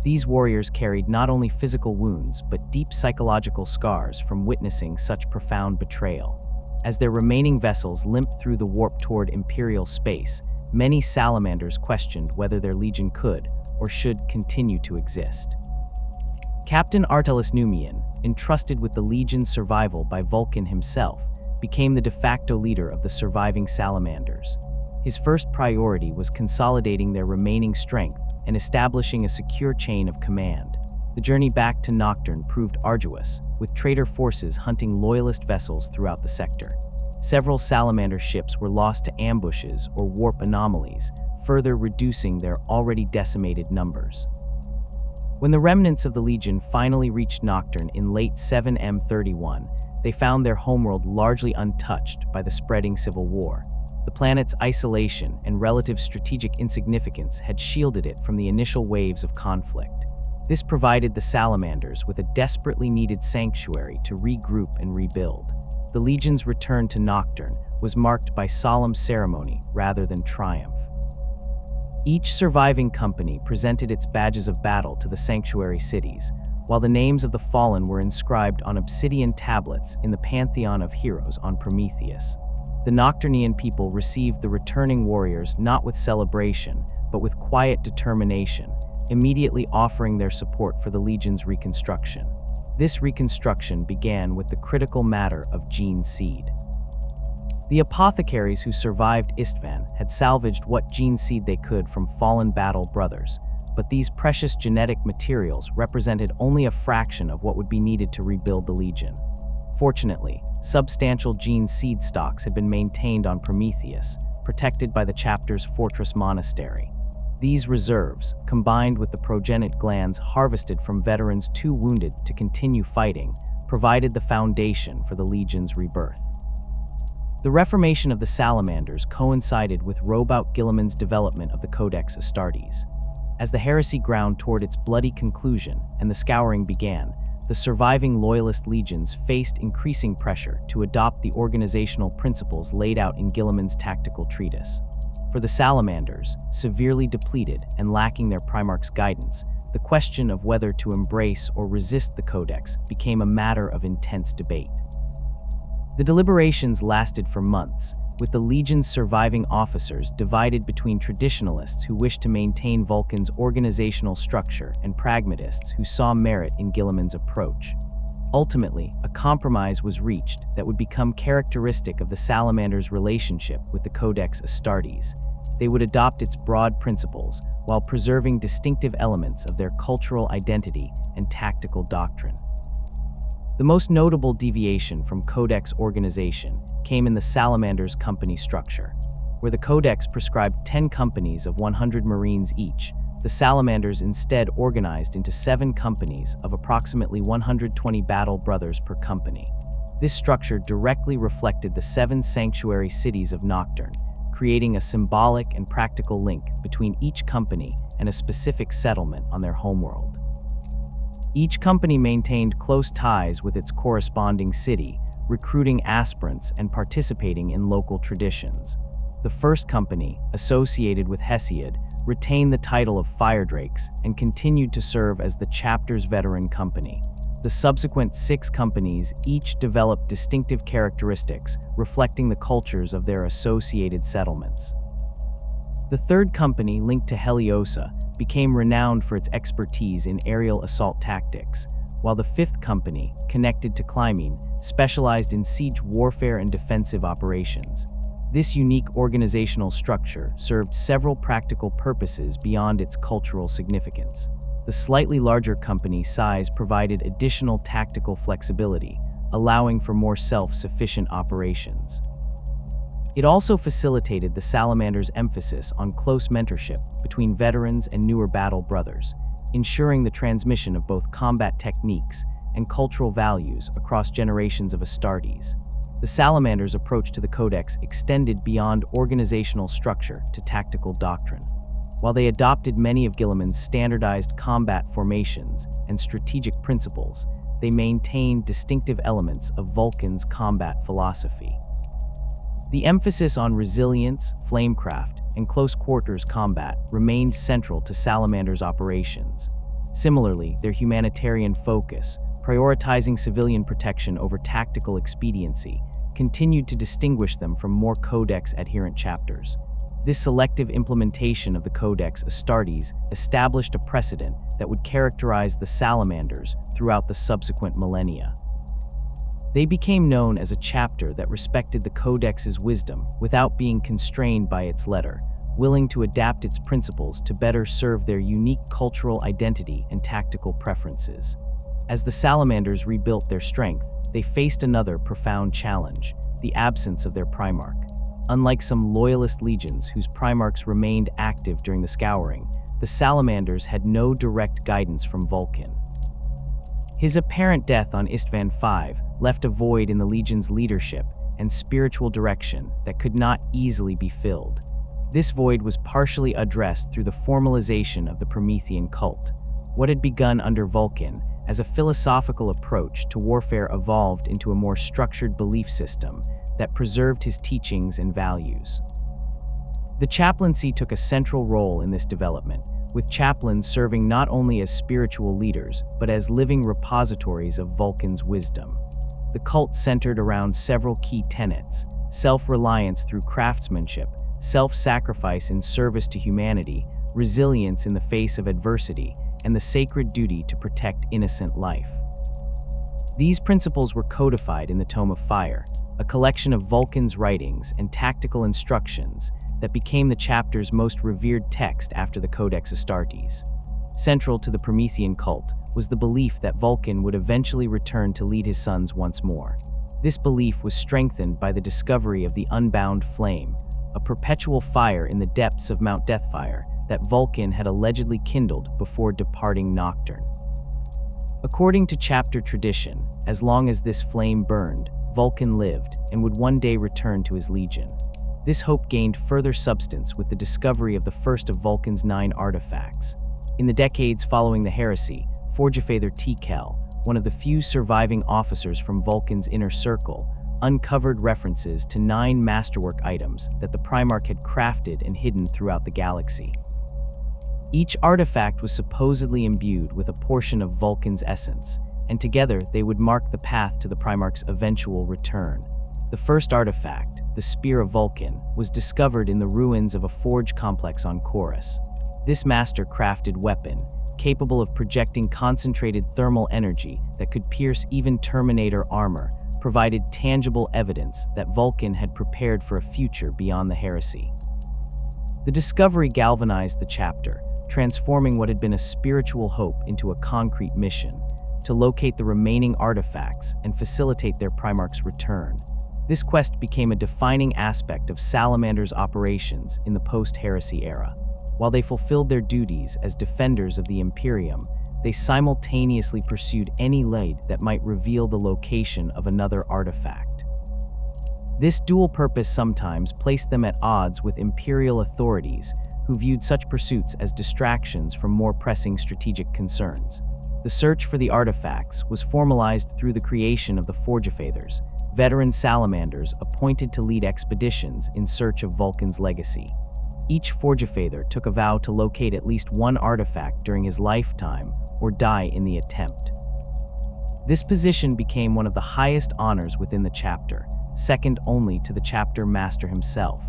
These warriors carried not only physical wounds, but deep psychological scars from witnessing such profound betrayal. As their remaining vessels limped through the warp toward Imperial space, many Salamanders questioned whether their legion could or should continue to exist. Captain Artelis Numian, entrusted with the legion's survival by Vulkan himself, became the de facto leader of the surviving Salamanders. His first priority was consolidating their remaining strength and establishing a secure chain of command. The journey back to Nocturne proved arduous, with traitor forces hunting Loyalist vessels throughout the sector. Several Salamander ships were lost to ambushes or warp anomalies, further reducing their already decimated numbers. When the remnants of the Legion finally reached Nocturne in late 7M31, they found their homeworld largely untouched by the spreading civil war. The planet's isolation and relative strategic insignificance had shielded it from the initial waves of conflict. This provided the Salamanders with a desperately needed sanctuary to regroup and rebuild. The Legion's return to Nocturne was marked by solemn ceremony rather than triumph. Each surviving company presented its badges of battle to the sanctuary cities, while the names of the fallen were inscribed on obsidian tablets in the pantheon of heroes on Prometheus. The Nocturnian people received the returning warriors not with celebration, but with quiet determination, immediately offering their support for the Legion's reconstruction. This reconstruction began with the critical matter of gene seed. The apothecaries who survived Istvan had salvaged what gene seed they could from fallen battle brothers, but these precious genetic materials represented only a fraction of what would be needed to rebuild the Legion. Fortunately, substantial gene seed stocks had been maintained on Prometheus, protected by the chapter's fortress monastery. These reserves, combined with the progenitor glands harvested from veterans too wounded to continue fighting, provided the foundation for the Legion's rebirth. The reformation of the Salamanders coincided with Robout Guilliman's development of the Codex Astartes. As the heresy ground toward its bloody conclusion and the scouring began, the surviving Loyalist legions faced increasing pressure to adopt the organizational principles laid out in Guilliman's tactical treatise. For the Salamanders, severely depleted and lacking their Primarch's guidance, the question of whether to embrace or resist the Codex became a matter of intense debate. The deliberations lasted for months, with the Legion's surviving officers divided between traditionalists who wished to maintain Vulkan's organizational structure and pragmatists who saw merit in Guilliman's approach. Ultimately, a compromise was reached that would become characteristic of the Salamanders' relationship with the Codex Astartes. They would adopt its broad principles while preserving distinctive elements of their cultural identity and tactical doctrine. The most notable deviation from Codex organization came in the Salamanders' company structure. Where the Codex prescribed 10 companies of 100 Marines each, the Salamanders instead organized into 7 companies of approximately 120 battle brothers per company. This structure directly reflected the 7 sanctuary cities of Nocturne, creating a symbolic and practical link between each company and a specific settlement on their homeworld. Each company maintained close ties with its corresponding city, recruiting aspirants and participating in local traditions. The first company, associated with Hesiod, retained the title of Firedrakes and continued to serve as the chapter's veteran company. The subsequent 6 companies each developed distinctive characteristics reflecting the cultures of their associated settlements. The third company, linked to Heliosa, became renowned for its expertise in aerial assault tactics, while the 5th company, connected to Clymene, specialized in siege warfare and defensive operations. This unique organizational structure served several practical purposes beyond its cultural significance. The slightly larger company size provided additional tactical flexibility, allowing for more self-sufficient operations. It also facilitated the Salamanders' emphasis on close mentorship between veterans and newer battle brothers, ensuring the transmission of both combat techniques and cultural values across generations of Astartes. The Salamanders' approach to the Codex extended beyond organizational structure to tactical doctrine. While they adopted many of Guilliman's standardized combat formations and strategic principles, they maintained distinctive elements of Vulkan's combat philosophy. The emphasis on resilience, flamecraft, and close-quarters combat remained central to Salamander's operations. Similarly, their humanitarian focus, prioritizing civilian protection over tactical expediency, continued to distinguish them from more Codex-adherent chapters. This selective implementation of the Codex Astartes established a precedent that would characterize the Salamanders throughout the subsequent millennia. They became known as a chapter that respected the Codex's wisdom without being constrained by its letter, willing to adapt its principles to better serve their unique cultural identity and tactical preferences. As the Salamanders rebuilt their strength, they faced another profound challenge: the absence of their Primarch. Unlike some loyalist legions whose Primarchs remained active during the Scouring, the Salamanders had no direct guidance from Vulkan. His apparent death on Istvan V left a void in the Legion's leadership and spiritual direction that could not easily be filled. This void was partially addressed through the formalization of the Promethean cult. What had begun under Vulkan as a philosophical approach to warfare evolved into a more structured belief system that preserved his teachings and values. The chaplaincy took a central role in this development, with chaplains serving not only as spiritual leaders, but as living repositories of Vulkan's wisdom. The cult centered around several key tenets: self-reliance through craftsmanship, self-sacrifice in service to humanity, resilience in the face of adversity, and the sacred duty to protect innocent life. These principles were codified in the Tome of Fire, a collection of Vulkan's writings and tactical instructions that became the chapter's most revered text after the Codex Astartes. Central to the Promethean cult was the belief that Vulkan would eventually return to lead his sons once more. This belief was strengthened by the discovery of the Unbound Flame, a perpetual fire in the depths of Mount Deathfire that Vulkan had allegedly kindled before departing Nocturne. According to chapter tradition, as long as this flame burned, Vulkan lived and would one day return to his legion. This hope gained further substance with the discovery of the first of Vulkan's 9 artifacts. In the decades following the heresy, Forgefather Tikel, one of the few surviving officers from Vulkan's inner circle, uncovered references to 9 masterwork items that the Primarch had crafted and hidden throughout the galaxy. Each artifact was supposedly imbued with a portion of Vulkan's essence, and together they would mark the path to the Primarch's eventual return. The first artifact, the Spear of Vulkan, was discovered in the ruins of a forge complex on Chorus. This master-crafted weapon, capable of projecting concentrated thermal energy that could pierce even Terminator armor, provided tangible evidence that Vulkan had prepared for a future beyond the heresy. The discovery galvanized the chapter, transforming what had been a spiritual hope into a concrete mission to locate the remaining artifacts and facilitate their Primarch's return. This quest became a defining aspect of Salamander's operations in the post-heresy era. While they fulfilled their duties as defenders of the Imperium, they simultaneously pursued any lead that might reveal the location of another artifact. This dual purpose sometimes placed them at odds with Imperial authorities, who viewed such pursuits as distractions from more pressing strategic concerns. The search for the artifacts was formalized through the creation of the Forgefathers, veteran Salamanders appointed to lead expeditions in search of Vulkan's legacy. Each Forgefather took a vow to locate at least one artifact during his lifetime or die in the attempt. This position became one of the highest honors within the chapter, second only to the chapter master himself.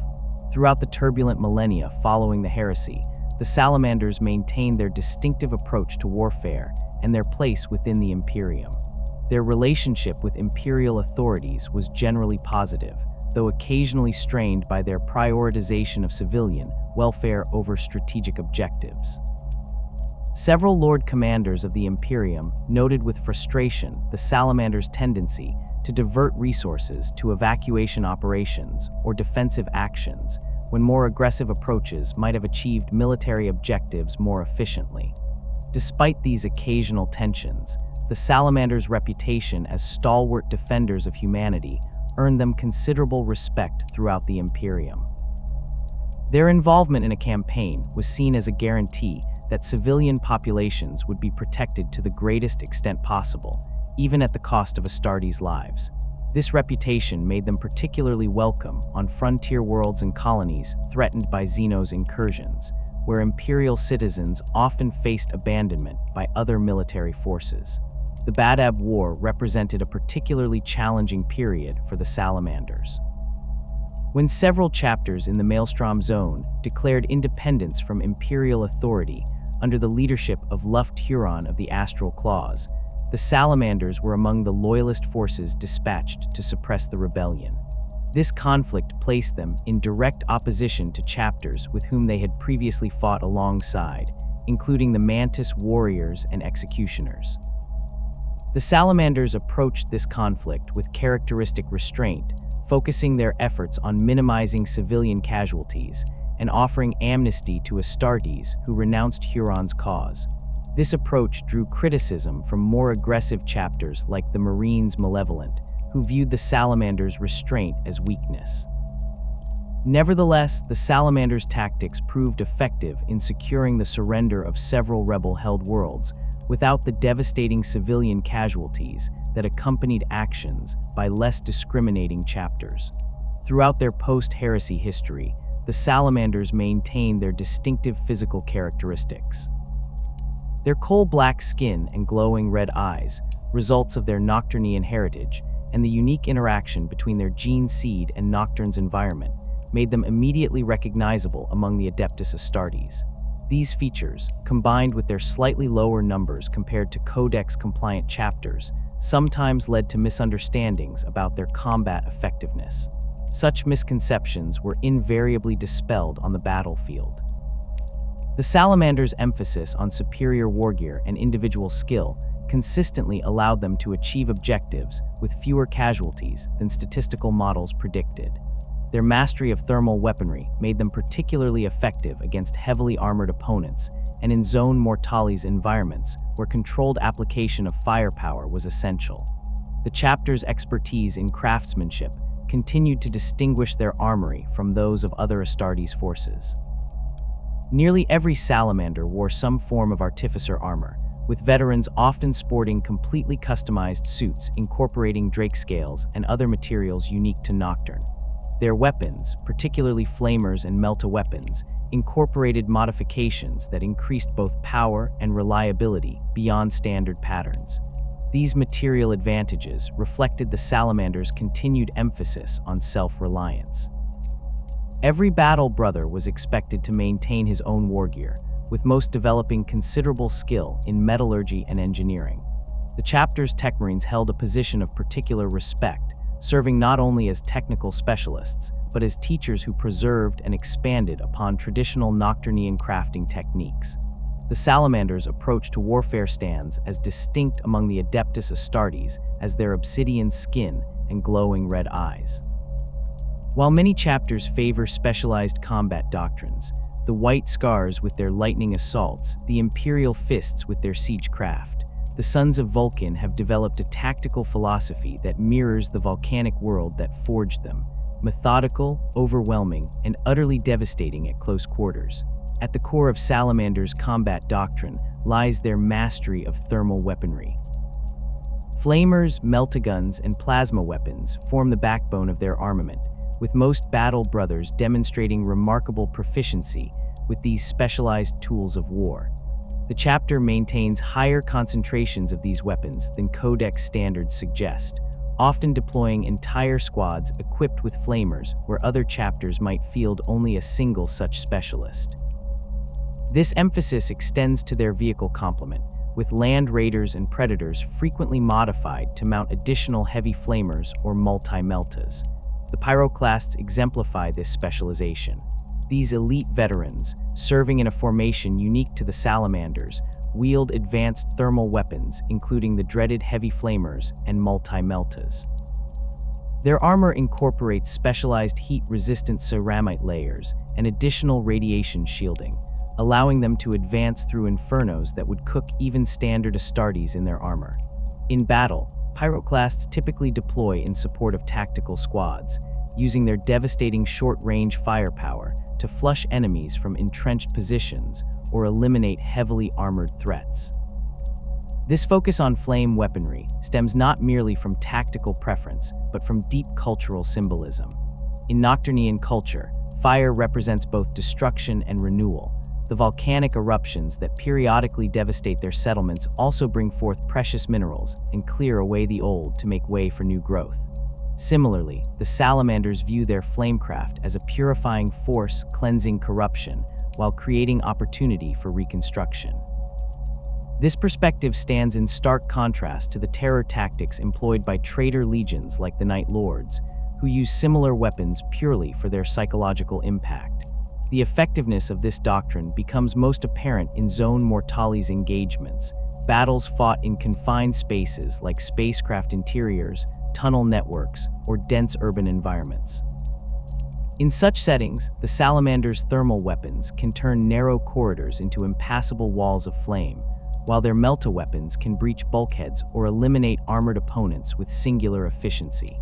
Throughout the turbulent millennia following the heresy, the Salamanders maintained their distinctive approach to warfare and their place within the Imperium. Their relationship with Imperial authorities was generally positive, though occasionally strained by their prioritization of civilian welfare over strategic objectives. Several Lord Commanders of the Imperium noted with frustration the Salamanders' tendency to divert resources to evacuation operations or defensive actions when more aggressive approaches might have achieved military objectives more efficiently. Despite these occasional tensions, the Salamanders' reputation as stalwart defenders of humanity earned them considerable respect throughout the Imperium. Their involvement in a campaign was seen as a guarantee that civilian populations would be protected to the greatest extent possible, even at the cost of Astartes' lives. This reputation made them particularly welcome on frontier worlds and colonies threatened by Xeno's incursions, where Imperial citizens often faced abandonment by other military forces. The Badab War represented a particularly challenging period for the Salamanders. When several chapters in the Maelstrom Zone declared independence from Imperial authority under the leadership of Luft Huron of the Astral Claws, the Salamanders were among the loyalist forces dispatched to suppress the rebellion. This conflict placed them in direct opposition to chapters with whom they had previously fought alongside, including the Mantis Warriors and Executioners. The Salamanders approached this conflict with characteristic restraint, focusing their efforts on minimizing civilian casualties and offering amnesty to Astartes who renounced Huron's cause. This approach drew criticism from more aggressive chapters like the Marines Malevolent, who viewed the Salamanders' restraint as weakness. Nevertheless, the Salamanders' tactics proved effective in securing the surrender of several rebel-held worlds, without the devastating civilian casualties that accompanied actions by less discriminating chapters. Throughout their post-heresy history, the Salamanders maintained their distinctive physical characteristics. Their coal-black skin and glowing red eyes, results of their Nocturnian heritage, and the unique interaction between their gene seed and Nocturne's environment, made them immediately recognizable among the Adeptus Astartes. These features, combined with their slightly lower numbers compared to Codex-compliant chapters, sometimes led to misunderstandings about their combat effectiveness. Such misconceptions were invariably dispelled on the battlefield. The Salamanders' emphasis on superior wargear and individual skill consistently allowed them to achieve objectives with fewer casualties than statistical models predicted. Their mastery of thermal weaponry made them particularly effective against heavily armored opponents and in Zone Mortalis environments where controlled application of firepower was essential. The chapter's expertise in craftsmanship continued to distinguish their armory from those of other Astartes forces. Nearly every Salamander wore some form of artificer armor, with veterans often sporting completely customized suits incorporating drake scales and other materials unique to Nocturne. Their weapons, particularly flamers and melta-weapons, incorporated modifications that increased both power and reliability beyond standard patterns. These material advantages reflected the Salamanders' continued emphasis on self-reliance. Every battle brother was expected to maintain his own wargear, with most developing considerable skill in metallurgy and engineering. The chapter's tech marines held a position of particular respect, serving not only as technical specialists, but as teachers who preserved and expanded upon traditional Nocturnian crafting techniques. The Salamanders' approach to warfare stands as distinct among the Adeptus Astartes as their obsidian skin and glowing red eyes. While many chapters favor specialized combat doctrines, the White Scars with their lightning assaults, the Imperial Fists with their siegecraft, the Sons of Vulkan have developed a tactical philosophy that mirrors the volcanic world that forged them, methodical, overwhelming, and utterly devastating at close quarters. At the core of Salamander's combat doctrine lies their mastery of thermal weaponry. Flamers, meltaguns, and plasma weapons form the backbone of their armament, with most battle brothers demonstrating remarkable proficiency with these specialized tools of war. The chapter maintains higher concentrations of these weapons than Codex standards suggest, often deploying entire squads equipped with flamers where other chapters might field only a single such specialist. This emphasis extends to their vehicle complement, with land raiders and predators frequently modified to mount additional heavy flamers or multi-meltas. The pyroclasts exemplify this specialization. These elite veterans, serving in a formation unique to the Salamanders, wield advanced thermal weapons, including the dreaded heavy flamers and multi-meltas. Their armor incorporates specialized heat-resistant ceramite layers and additional radiation shielding, allowing them to advance through infernos that would cook even standard Astartes in their armor. In battle, pyroclasts typically deploy in support of tactical squads, using their devastating short-range firepower to flush enemies from entrenched positions or eliminate heavily armored threats. This focus on flame weaponry stems not merely from tactical preference, but from deep cultural symbolism. In Nocturnian culture, fire represents both destruction and renewal. The volcanic eruptions that periodically devastate their settlements also bring forth precious minerals and clear away the old to make way for new growth. Similarly, the Salamanders view their flamecraft as a purifying force cleansing corruption while creating opportunity for reconstruction. This perspective stands in stark contrast to the terror tactics employed by traitor legions like the Night Lords, who use similar weapons purely for their psychological impact. The effectiveness of this doctrine becomes most apparent in Zone Mortalis engagements, battles fought in confined spaces like spacecraft interiors, tunnel networks, or dense urban environments. In such settings, the Salamander's thermal weapons can turn narrow corridors into impassable walls of flame, while their melta weapons can breach bulkheads or eliminate armored opponents with singular efficiency.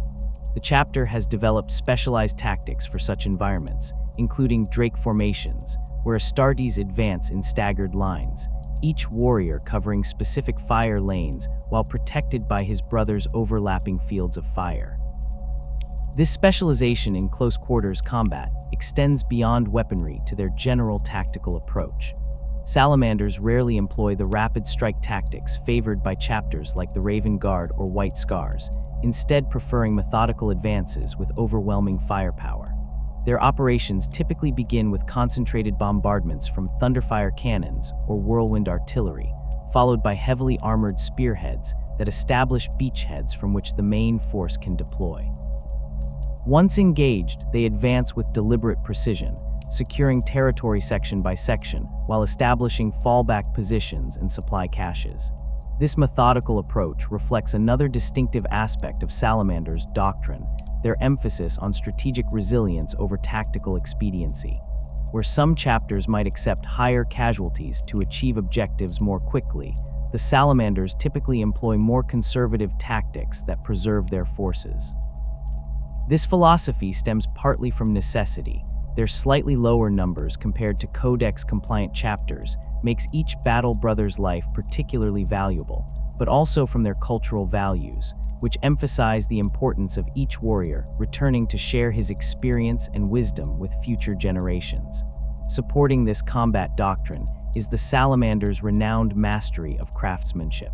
The chapter has developed specialized tactics for such environments, including Drake formations, where Astartes advance in staggered lines, each warrior covering specific fire lanes while protected by his brother's overlapping fields of fire. This specialization in close quarters combat extends beyond weaponry to their general tactical approach. Salamanders rarely employ the rapid strike tactics favored by chapters like the Raven Guard or White Scars, instead preferring methodical advances with overwhelming firepower. Their operations typically begin with concentrated bombardments from Thunderfire cannons or Whirlwind artillery, followed by heavily armored spearheads that establish beachheads from which the main force can deploy. Once engaged, they advance with deliberate precision, securing territory section by section while establishing fallback positions and supply caches. This methodical approach reflects another distinctive aspect of Salamander's doctrine, their emphasis on strategic resilience over tactical expediency. Where some chapters might accept higher casualties to achieve objectives more quickly, the Salamanders typically employ more conservative tactics that preserve their forces. This philosophy stems partly from necessity. Their slightly lower numbers compared to Codex-compliant chapters makes each battle brother's life particularly valuable, but also from their cultural values, which emphasize the importance of each warrior returning to share his experience and wisdom with future generations. Supporting this combat doctrine is the Salamander's renowned mastery of craftsmanship.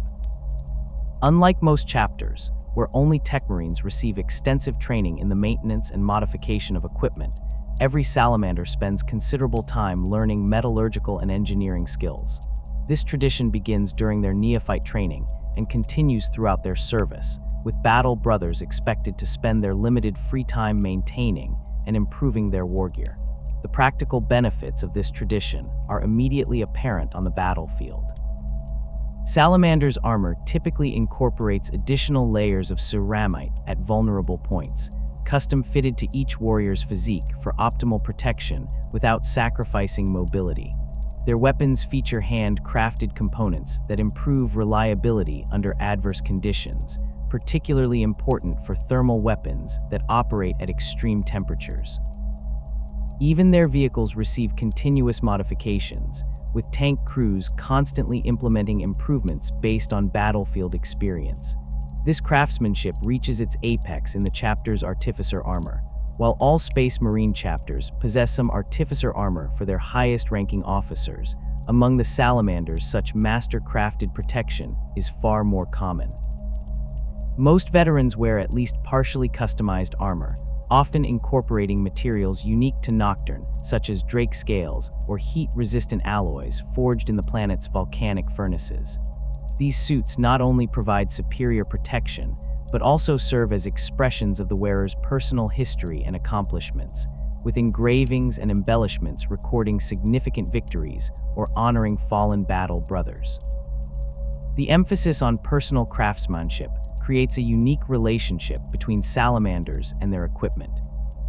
Unlike most chapters, where only Techmarines receive extensive training in the maintenance and modification of equipment, every Salamander spends considerable time learning metallurgical and engineering skills. This tradition begins during their neophyte training and continues throughout their service, with Battle Brothers expected to spend their limited free time maintaining and improving their wargear. The practical benefits of this tradition are immediately apparent on the battlefield. Salamander's armor typically incorporates additional layers of ceramite at vulnerable points, custom-fitted to each warrior's physique for optimal protection without sacrificing mobility. Their weapons feature hand-crafted components that improve reliability under adverse conditions, particularly important for thermal weapons that operate at extreme temperatures. Even their vehicles receive continuous modifications, with tank crews constantly implementing improvements based on battlefield experience. This craftsmanship reaches its apex in the chapter's Artificer armor. While all Space Marine chapters possess some Artificer armor for their highest-ranking officers, among the Salamanders such master-crafted protection is far more common. Most veterans wear at least partially customized armor, often incorporating materials unique to Nocturne, such as Drake scales or heat-resistant alloys forged in the planet's volcanic furnaces. These suits not only provide superior protection, but also serve as expressions of the wearer's personal history and accomplishments, with engravings and embellishments recording significant victories or honoring fallen battle brothers. The emphasis on personal craftsmanship creates a unique relationship between Salamanders and their equipment,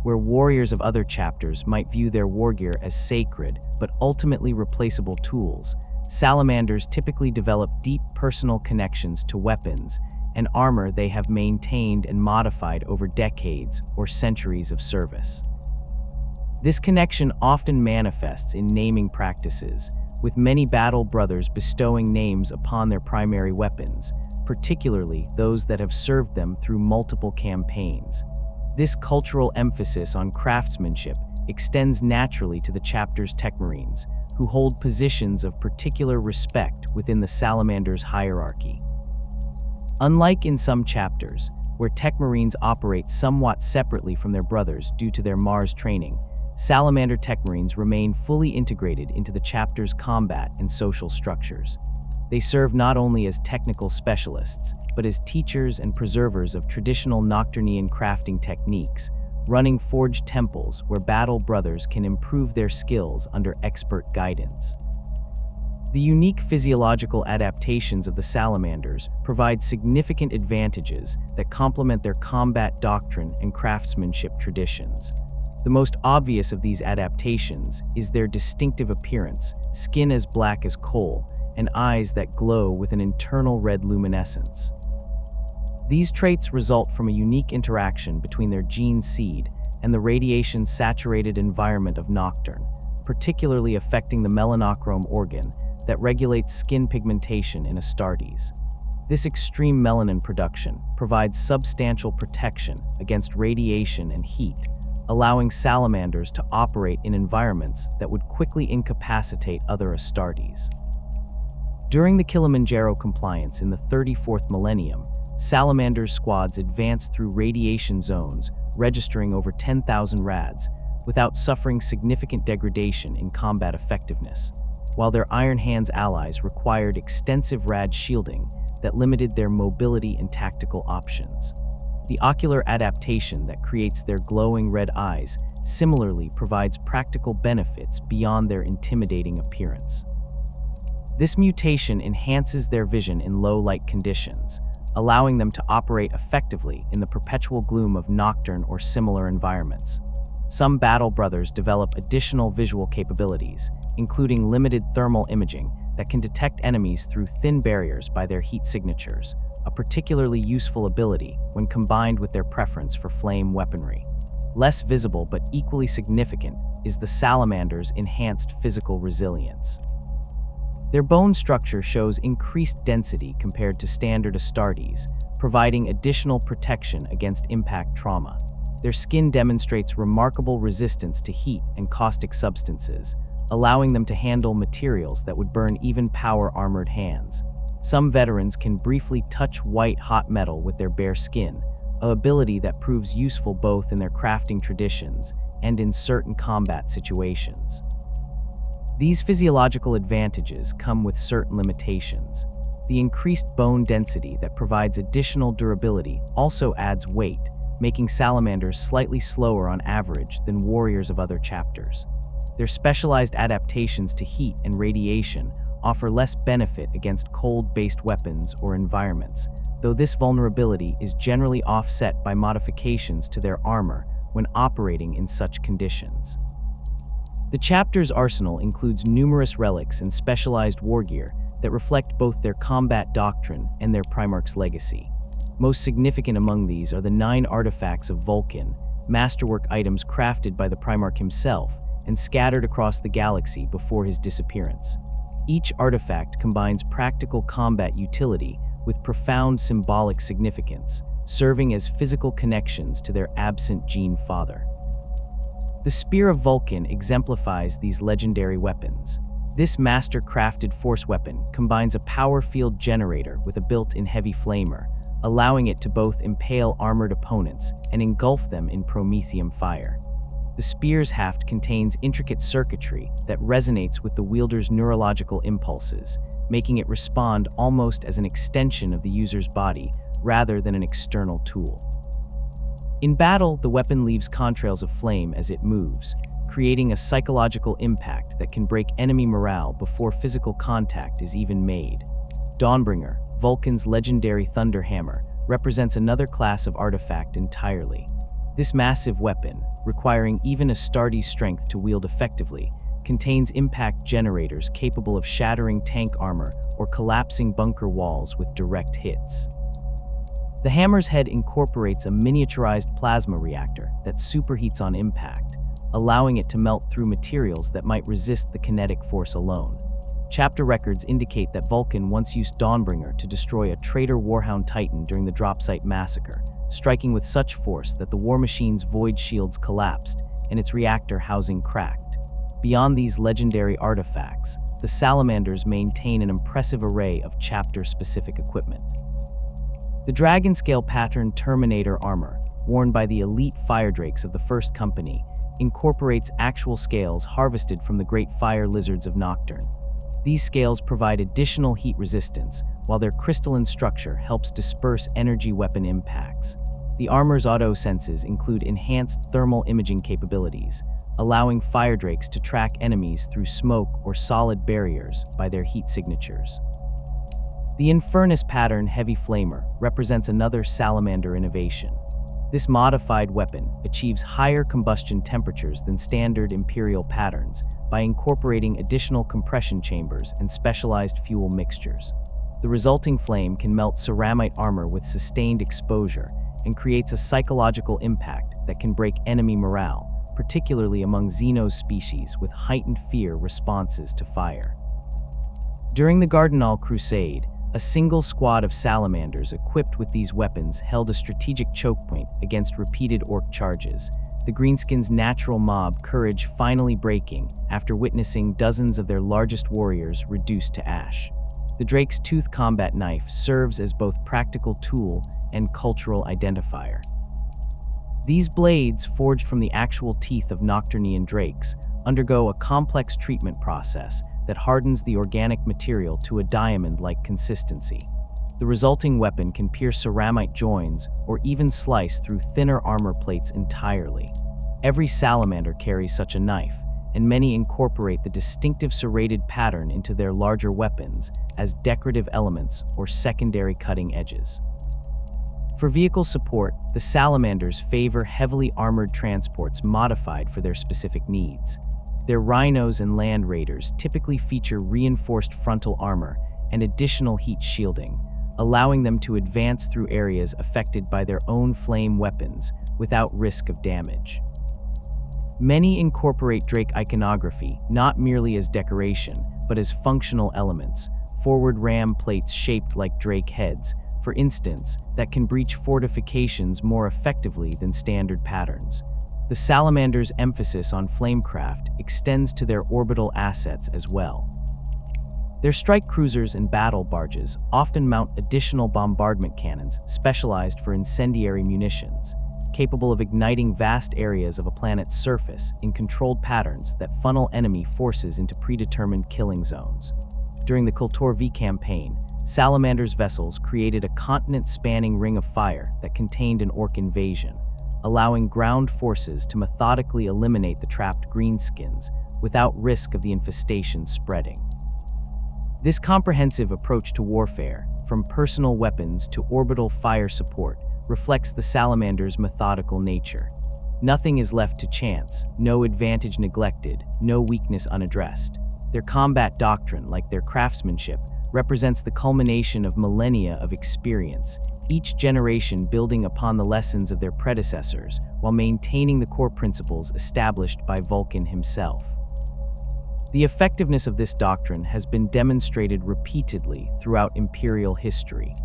where warriors of other chapters might view their wargear as sacred but ultimately replaceable tools. Salamanders typically develop deep personal connections to weapons and armor they have maintained and modified over decades or centuries of service. This connection often manifests in naming practices, with many battle brothers bestowing names upon their primary weapons, particularly those that have served them through multiple campaigns. This cultural emphasis on craftsmanship extends naturally to the chapter's Techmarines, who hold positions of particular respect within the Salamander's hierarchy. Unlike in some chapters, where Techmarines operate somewhat separately from their brothers due to their Mars training, Salamander Techmarines remain fully integrated into the chapter's combat and social structures. They serve not only as technical specialists, but as teachers and preservers of traditional Nocturnian crafting techniques, running forged temples where battle brothers can improve their skills under expert guidance. The unique physiological adaptations of the Salamanders provide significant advantages that complement their combat doctrine and craftsmanship traditions. The most obvious of these adaptations is their distinctive appearance, skin as black as coal, and eyes that glow with an internal red luminescence. These traits result from a unique interaction between their gene seed and the radiation-saturated environment of Nocturne, particularly affecting the melanochrome organ that regulates skin pigmentation in Astartes. This extreme melanin production provides substantial protection against radiation and heat, allowing Salamanders to operate in environments that would quickly incapacitate other Astartes. During the Kilimanjaro compliance in the 34th Millennium, Salamander's squads advanced through radiation zones, registering over 10,000 rads, without suffering significant degradation in combat effectiveness, while their Iron Hands allies required extensive rad shielding that limited their mobility and tactical options. The ocular adaptation that creates their glowing red eyes similarly provides practical benefits beyond their intimidating appearance. This mutation enhances their vision in low-light conditions, allowing them to operate effectively in the perpetual gloom of Nocturne or similar environments. Some battle brothers develop additional visual capabilities, including limited thermal imaging that can detect enemies through thin barriers by their heat signatures, a particularly useful ability when combined with their preference for flame weaponry. Less visible but equally significant is the Salamander's enhanced physical resilience. Their bone structure shows increased density compared to standard Astartes, providing additional protection against impact trauma. Their skin demonstrates remarkable resistance to heat and caustic substances, allowing them to handle materials that would burn even power-armored hands. Some veterans can briefly touch white-hot metal with their bare skin, an ability that proves useful both in their crafting traditions and in certain combat situations. These physiological advantages come with certain limitations. The increased bone density that provides additional durability also adds weight, making salamanders slightly slower on average than warriors of other chapters. Their specialized adaptations to heat and radiation offer less benefit against cold-based weapons or environments, though this vulnerability is generally offset by modifications to their armor when operating in such conditions. The chapter's arsenal includes numerous relics and specialized wargear that reflect both their combat doctrine and their Primarch's legacy. Most significant among these are the 9 artifacts of Vulkan, masterwork items crafted by the Primarch himself and scattered across the galaxy before his disappearance. Each artifact combines practical combat utility with profound symbolic significance, serving as physical connections to their absent Gene Father. The Spear of Vulkan exemplifies these legendary weapons. This master-crafted force weapon combines a power field generator with a built-in heavy flamer, allowing it to both impale armored opponents and engulf them in promethium fire. The spear's haft contains intricate circuitry that resonates with the wielder's neurological impulses, making it respond almost as an extension of the user's body rather than an external tool. In battle, the weapon leaves contrails of flame as it moves, creating a psychological impact that can break enemy morale before physical contact is even made. Dawnbringer, Vulkan's legendary thunder hammer, represents another class of artifact entirely. This massive weapon, requiring even Astartes' strength to wield effectively, contains impact generators capable of shattering tank armor or collapsing bunker walls with direct hits. The hammer's head incorporates a miniaturized plasma reactor that superheats on impact, allowing it to melt through materials that might resist the kinetic force alone. Chapter records indicate that Vulkan once used Dawnbringer to destroy a traitor Warhound Titan during the Dropsite massacre, striking with such force that the war machine's void shields collapsed and its reactor housing cracked. Beyond these legendary artifacts, the Salamanders maintain an impressive array of chapter-specific equipment. The dragon-scale pattern Terminator armor, worn by the elite fire drakes of the First Company, incorporates actual scales harvested from the great fire lizards of Nocturne. These scales provide additional heat resistance, while their crystalline structure helps disperse energy weapon impacts. The armor's auto senses include enhanced thermal imaging capabilities, allowing fire drakes to track enemies through smoke or solid barriers by their heat signatures. The Infernus pattern Heavy Flamer represents another Salamander innovation. This modified weapon achieves higher combustion temperatures than standard Imperial patterns by incorporating additional compression chambers and specialized fuel mixtures. The resulting flame can melt ceramite armor with sustained exposure and creates a psychological impact that can break enemy morale, particularly among Xenos species with heightened fear responses to fire. During the Gardenal Crusade, a single squad of salamanders equipped with these weapons held a strategic choke point against repeated orc charges, the Greenskins' natural mob courage finally breaking after witnessing dozens of their largest warriors reduced to ash. The Drake's Tooth combat knife serves as both practical tool and cultural identifier. These blades, forged from the actual teeth of Nocturnian drakes, undergo a complex treatment process that hardens the organic material to a diamond-like consistency. The resulting weapon can pierce ceramite joins or even slice through thinner armor plates entirely. Every salamander carries such a knife, and many incorporate the distinctive serrated pattern into their larger weapons as decorative elements or secondary cutting edges. For vehicle support, the salamanders favor heavily armored transports modified for their specific needs. Their rhinos and land raiders typically feature reinforced frontal armor and additional heat shielding, allowing them to advance through areas affected by their own flame weapons without risk of damage. Many incorporate Drake iconography not merely as decoration, but as functional elements, forward ram plates shaped like Drake heads, for instance, that can breach fortifications more effectively than standard patterns. The Salamander's emphasis on flamecraft extends to their orbital assets as well. Their strike cruisers and battle barges often mount additional bombardment cannons specialized for incendiary munitions, capable of igniting vast areas of a planet's surface in controlled patterns that funnel enemy forces into predetermined killing zones. During the Kultur V campaign, Salamanders vessels created a continent-spanning ring of fire that contained an orc invasion, allowing ground forces to methodically eliminate the trapped greenskins without risk of the infestation spreading. This comprehensive approach to warfare, from personal weapons to orbital fire support, reflects the Salamander's methodical nature. Nothing is left to chance, no advantage neglected, no weakness unaddressed. Their combat doctrine, like their craftsmanship, represents the culmination of millennia of experience, each generation building upon the lessons of their predecessors while maintaining the core principles established by Vulkan himself. The effectiveness of this doctrine has been demonstrated repeatedly throughout Imperial history.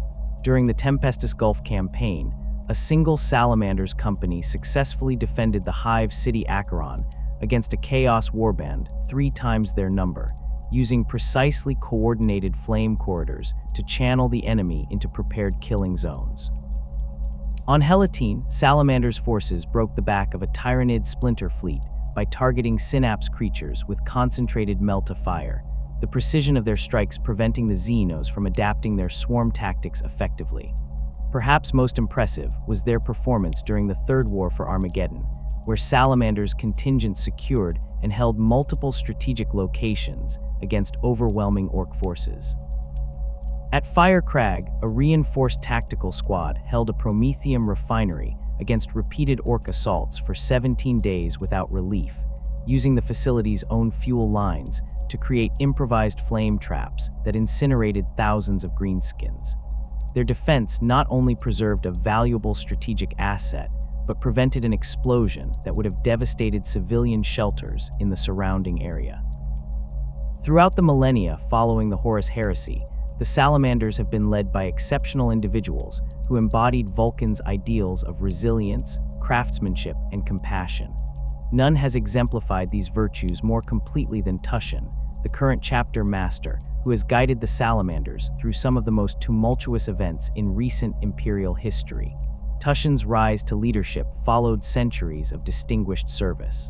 During the Tempestus Gulf campaign, a single Salamanders company successfully defended the Hive City Acheron against a Chaos warband 3 times their number, using precisely coordinated flame corridors to channel the enemy into prepared killing zones. On Helatine, Salamander's forces broke the back of a Tyrannid splinter fleet by targeting Synapse creatures with concentrated melt of fire, the precision of their strikes preventing the Xenos from adapting their swarm tactics effectively. Perhaps most impressive was their performance during the Third War for Armageddon, where Salamander's contingent secured and held multiple strategic locations against overwhelming orc forces. At Fire Crag, a reinforced tactical squad held a Promethium refinery against repeated orc assaults for 17 days without relief, using the facility's own fuel lines to create improvised flame traps that incinerated thousands of greenskins. Their defense not only preserved a valuable strategic asset, but prevented an explosion that would have devastated civilian shelters in the surrounding area. Throughout the millennia following the Horus Heresy, the Salamanders have been led by exceptional individuals who embodied Vulkan's ideals of resilience, craftsmanship, and compassion. None has exemplified these virtues more completely than Tushan, the current chapter master, who has guided the Salamanders through some of the most tumultuous events in recent Imperial history. Tushan's rise to leadership followed centuries of distinguished service.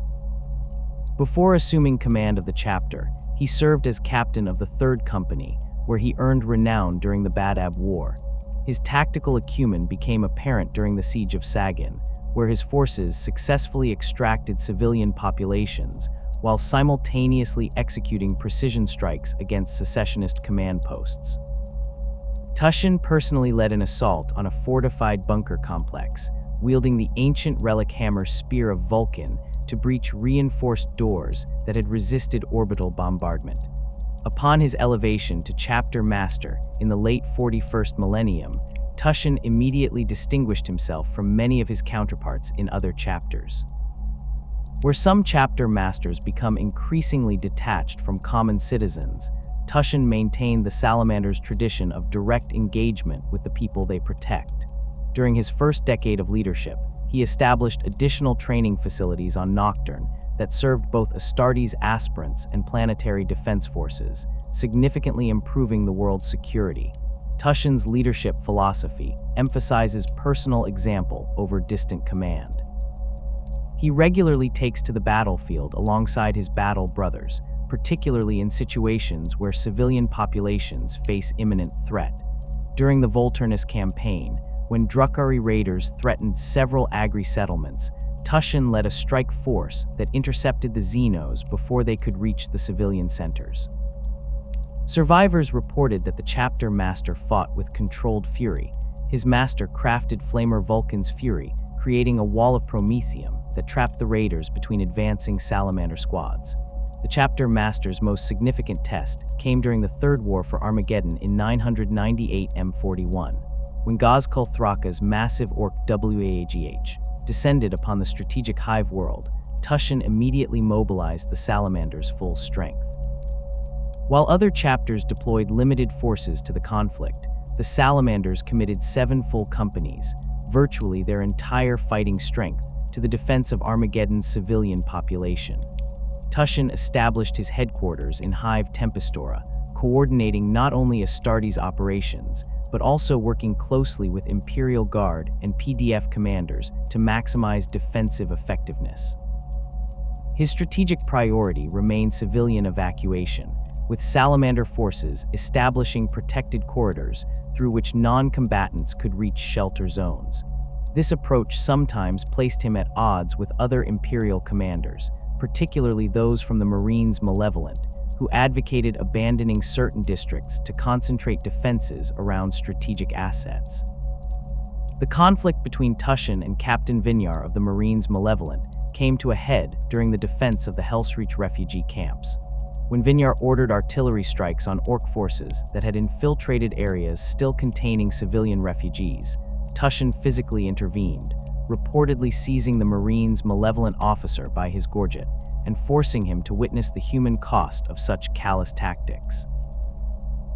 Before assuming command of the chapter, he served as captain of the 3rd Company, where he earned renown during the Badab War. His tactical acumen became apparent during the Siege of Sagin, where his forces successfully extracted civilian populations while simultaneously executing precision strikes against secessionist command posts. Tushan personally led an assault on a fortified bunker complex, wielding the ancient relic hammer Spear of Vulkan to breach reinforced doors that had resisted orbital bombardment. Upon his elevation to chapter master in the late 41st millennium, Tushan immediately distinguished himself from many of his counterparts in other chapters. Where some chapter masters become increasingly detached from common citizens, Tushan maintained the Salamander's tradition of direct engagement with the people they protect. During his first decade of leadership, he established additional training facilities on Nocturne that served both Astartes aspirants and planetary defense forces, significantly improving the world's security. Tushan's leadership philosophy emphasizes personal example over distant command. He regularly takes to the battlefield alongside his battle brothers, particularly in situations where civilian populations face imminent threat. During the Volturnus campaign, when Drukhari raiders threatened several Agri settlements, Tushan led a strike force that intercepted the Xenos before they could reach the civilian centers. Survivors reported that the chapter master fought with controlled fury. His master crafted Flamer Vulkan's fury, creating a wall of promethium that trapped the raiders between advancing Salamander squads. The chapter master's most significant test came during the Third War for Armageddon in 998 M41, when Gazkul Thraka's massive orc WAGH descended upon the strategic Hive world. Tushan immediately mobilized the Salamander's full strength. While other chapters deployed limited forces to the conflict, the Salamanders committed 7 full companies, virtually their entire fighting strength, to the defense of Armageddon's civilian population. Tushan established his headquarters in Hive Tempestora, coordinating not only Astartes' operations, but also working closely with Imperial Guard and PDF commanders to maximize defensive effectiveness. His strategic priority remained civilian evacuation, with Salamander forces establishing protected corridors through which non-combatants could reach shelter zones. This approach sometimes placed him at odds with other Imperial commanders, particularly those from the Marines Malevolent, who advocated abandoning certain districts to concentrate defenses around strategic assets. The conflict between Tushan and Captain Vinyar of the Marines Malevolent came to a head during the defense of the Hellsreach refugee camps. When Vinyar ordered artillery strikes on Orc forces that had infiltrated areas still containing civilian refugees, Tushan physically intervened, reportedly seizing the Marines' Malevolent officer by his gorget and forcing him to witness the human cost of such callous tactics.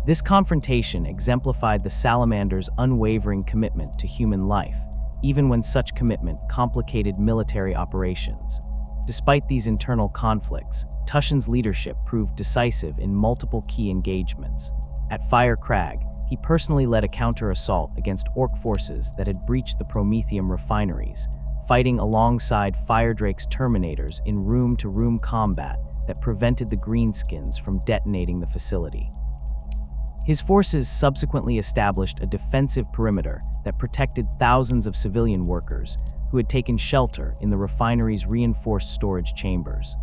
This confrontation exemplified the Salamanders' unwavering commitment to human life, even when such commitment complicated military operations. Despite these internal conflicts, Tushan's leadership proved decisive in multiple key engagements. At Fire Crag, he personally led a counter-assault against Orc forces that had breached the Prometheum refineries, fighting alongside Firedrake's Terminators in room-to-room combat that prevented the Greenskins from detonating the facility. His forces subsequently established a defensive perimeter that protected thousands of civilian workers who had taken shelter in the refinery's reinforced storage chambers.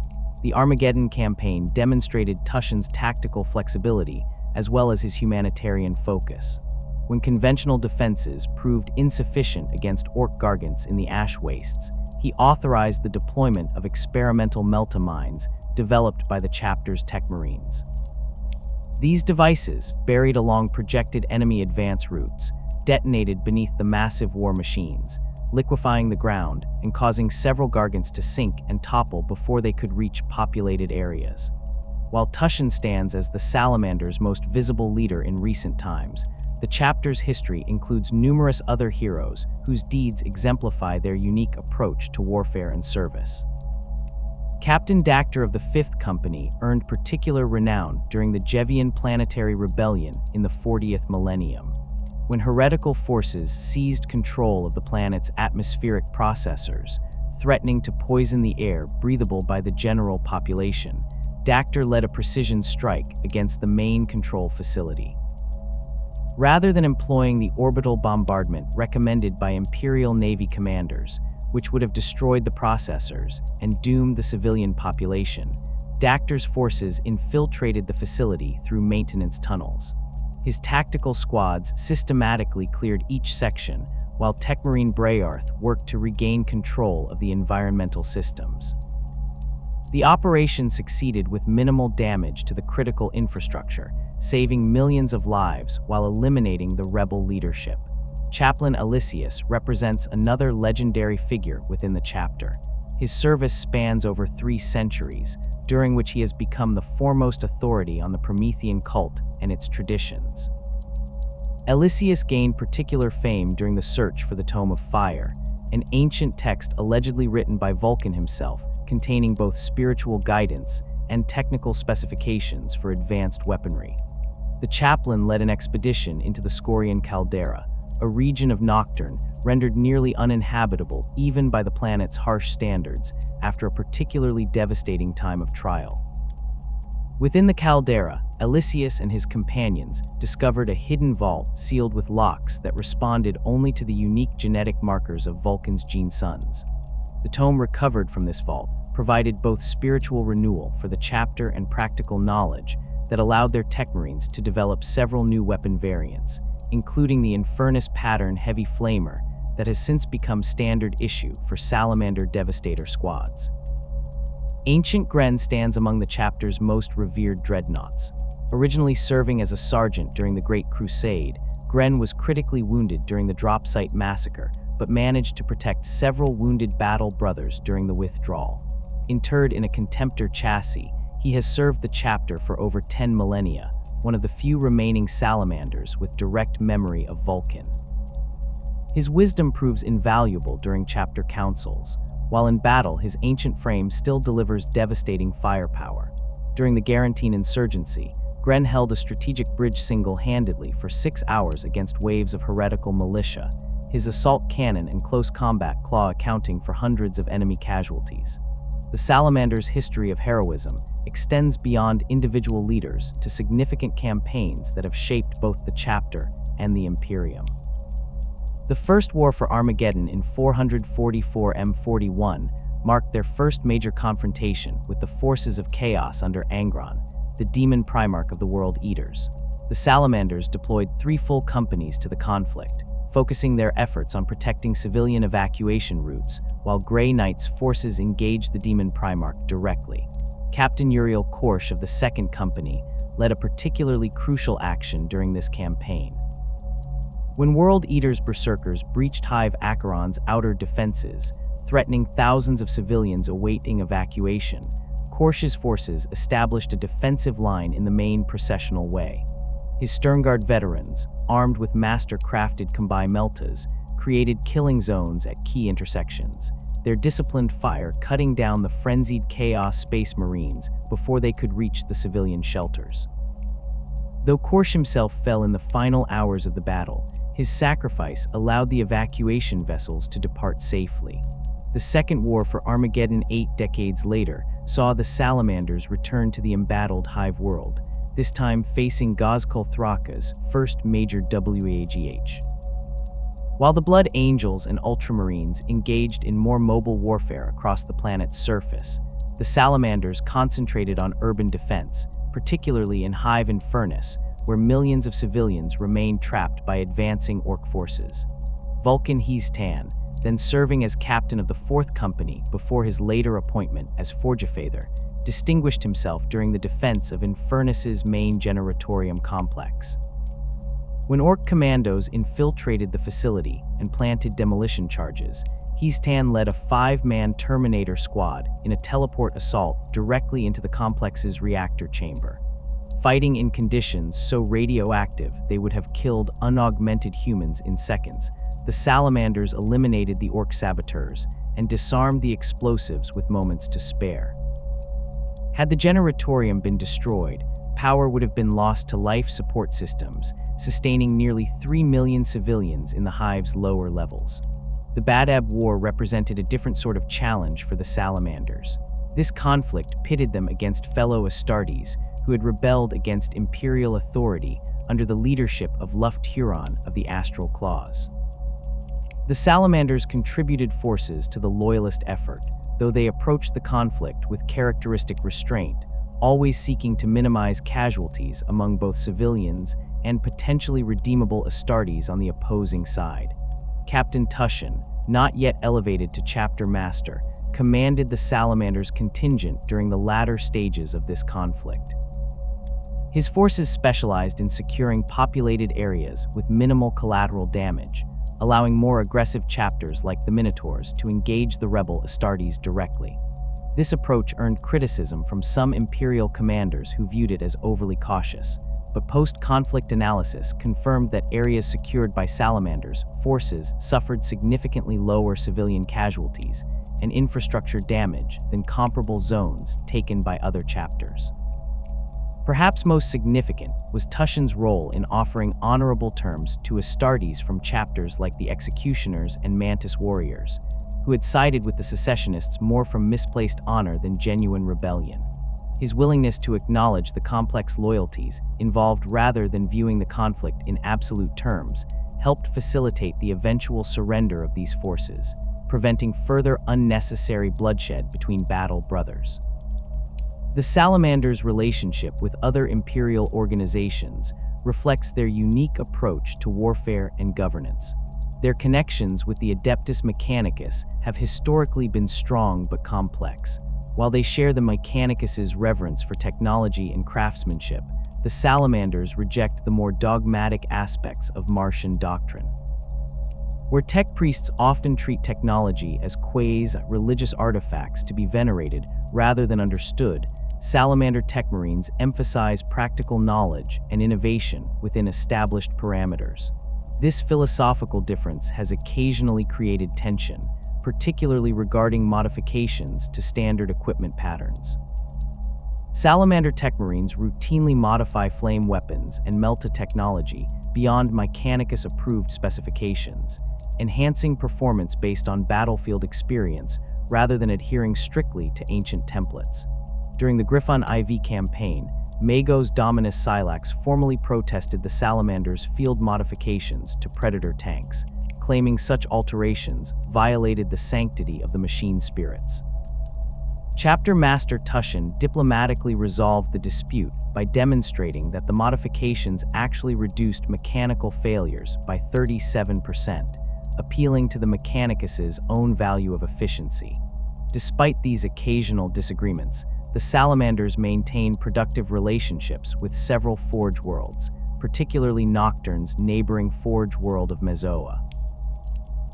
The Armageddon campaign demonstrated Tushan's tactical flexibility as well as his humanitarian focus. When conventional defenses proved insufficient against Orc gargants in the ash wastes, he authorized the deployment of experimental melta mines developed by the chapter's tech marines. These devices, buried along projected enemy advance routes, detonated beneath the massive war machines, liquefying the ground and causing several gargants to sink and topple before they could reach populated areas. While Tushan stands as the Salamander's most visible leader in recent times, the chapter's history includes numerous other heroes whose deeds exemplify their unique approach to warfare and service. Captain Dactor of the 5th Company earned particular renown during the Jevian Planetary Rebellion in the 40th Millennium. When heretical forces seized control of the planet's atmospheric processors, threatening to poison the air breathable by the general population, Dactor led a precision strike against the main control facility. Rather than employing the orbital bombardment recommended by Imperial Navy commanders, which would have destroyed the processors and doomed the civilian population, Dactor's forces infiltrated the facility through maintenance tunnels. His tactical squads systematically cleared each section, while Techmarine Brayarth worked to regain control of the environmental systems. The operation succeeded with minimal damage to the critical infrastructure, saving millions of lives while eliminating the rebel leadership. Chaplain Elysius represents another legendary figure within the chapter. His service spans over 3 centuries, during which he has become the foremost authority on the Promethean cult and its traditions. Elysius gained particular fame during the search for the Tome of Fire, an ancient text allegedly written by Vulkan himself, containing both spiritual guidance and technical specifications for advanced weaponry. The chaplain led an expedition into the Scorian Caldera, a region of Nocturne rendered nearly uninhabitable even by the planet's harsh standards after a particularly devastating time of trial. Within the caldera, Elysius and his companions discovered a hidden vault sealed with locks that responded only to the unique genetic markers of Vulkan's gene sons. The tome recovered from this vault provided both spiritual renewal for the chapter and practical knowledge that allowed their tech marines to develop several new weapon variants, including the Infernus pattern heavy flamer that has since become standard issue for Salamander Devastator squads. Ancient Gren stands among the chapter's most revered dreadnoughts. Originally serving as a sergeant during the Great Crusade, Gren was critically wounded during the drop site massacre, but managed to protect several wounded battle brothers during the withdrawal. Interred in a Contemptor chassis, he has served the chapter for over 10 millennia, one of the few remaining Salamanders with direct memory of Vulkan. His wisdom proves invaluable during chapter councils. While in battle, his ancient frame still delivers devastating firepower. During the Garantine insurgency, Gren held a strategic bridge single-handedly for 6 hours against waves of heretical militia, his assault cannon and close combat claw accounting for hundreds of enemy casualties. The Salamanders' history of heroism extends beyond individual leaders to significant campaigns that have shaped both the chapter and the Imperium. The First War for Armageddon in 444 M41 marked their first major confrontation with the forces of chaos under Angron, the demon Primarch of the World Eaters. The Salamanders deployed 3 full companies to the conflict, focusing their efforts on protecting civilian evacuation routes, while Grey Knight's forces engaged the demon Primarch directly. Captain Uriel Korsh of the Second Company led a particularly crucial action during this campaign. When World Eater's berserkers breached Hive Acheron's outer defenses, threatening thousands of civilians awaiting evacuation, Korsh's forces established a defensive line in the main processional way. His Sternguard veterans, armed with master-crafted Kombai Meltas, created killing zones at key intersections, their disciplined fire cutting down the frenzied Chaos Space Marines before they could reach the civilian shelters. Though Korsh himself fell in the final hours of the battle, his sacrifice allowed the evacuation vessels to depart safely. The Second War for Armageddon 8 decades later saw the Salamanders return to the embattled Hive world, this time facing Gazkul Thraka's first major WAGH. While the Blood Angels and Ultramarines engaged in more mobile warfare across the planet's surface, the Salamanders concentrated on urban defense, particularly in Hive and Furnace, where millions of civilians remained trapped by advancing Orc forces. Vulkan Heastan, then serving as captain of the Fourth Company before his later appointment as Forgefather, distinguished himself during the defense of Infernus's main generatorium complex. When Orc commandos infiltrated the facility and planted demolition charges, Heastan led a 5-man Terminator squad in a teleport assault directly into the complex's reactor chamber. Fighting in conditions so radioactive they would have killed unaugmented humans in seconds, the Salamanders eliminated the Orc saboteurs and disarmed the explosives with moments to spare. Had the generatorium been destroyed, power would have been lost to life support systems, sustaining nearly 3 million civilians in the Hive's lower levels. The Badab War represented a different sort of challenge for the Salamanders. This conflict pitted them against fellow Astartes who had rebelled against imperial authority under the leadership of Luft Huron of the Astral Claws. The Salamanders contributed forces to the loyalist effort, though they approached the conflict with characteristic restraint, always seeking to minimize casualties among both civilians and potentially redeemable Astartes on the opposing side. Captain Tushan, not yet elevated to chapter master, commanded the Salamanders' contingent during the latter stages of this conflict. His forces specialized in securing populated areas with minimal collateral damage, allowing more aggressive chapters like the Minotaurs to engage the rebel Astartes directly. This approach earned criticism from some Imperial commanders who viewed it as overly cautious, but post-conflict analysis confirmed that areas secured by Salamanders' forces suffered significantly lower civilian casualties and infrastructure damage than comparable zones taken by other chapters. Perhaps most significant was Tushan's role in offering honorable terms to Astartes from chapters like the Executioners and Mantis Warriors, who had sided with the secessionists more from misplaced honor than genuine rebellion. His willingness to acknowledge the complex loyalties involved rather than viewing the conflict in absolute terms helped facilitate the eventual surrender of these forces, preventing further unnecessary bloodshed between battle brothers. The Salamanders' relationship with other imperial organizations reflects their unique approach to warfare and governance. Their connections with the Adeptus Mechanicus have historically been strong but complex. While they share the Mechanicus' reverence for technology and craftsmanship, the Salamanders reject the more dogmatic aspects of Martian doctrine. Where tech priests often treat technology as quasi-religious artifacts to be venerated rather than understood, Salamander tech marines emphasize practical knowledge and innovation within established parameters. This philosophical difference has occasionally created tension, particularly regarding modifications to standard equipment patterns. Salamander tech marines routinely modify flame weapons and melta technology beyond Mechanicus-approved specifications, enhancing performance based on battlefield experience rather than adhering strictly to ancient templates. During the Griffon IV campaign, Magos Dominus Silax formally protested the Salamander's field modifications to Predator tanks, claiming such alterations violated the sanctity of the machine spirits. Chapter Master Tushin diplomatically resolved the dispute by demonstrating that the modifications actually reduced mechanical failures by 37%, appealing to the Mechanicus's own value of efficiency. Despite these occasional disagreements, the Salamanders maintain productive relationships with several Forge worlds, particularly Nocturne's neighboring Forge world of Mezoa.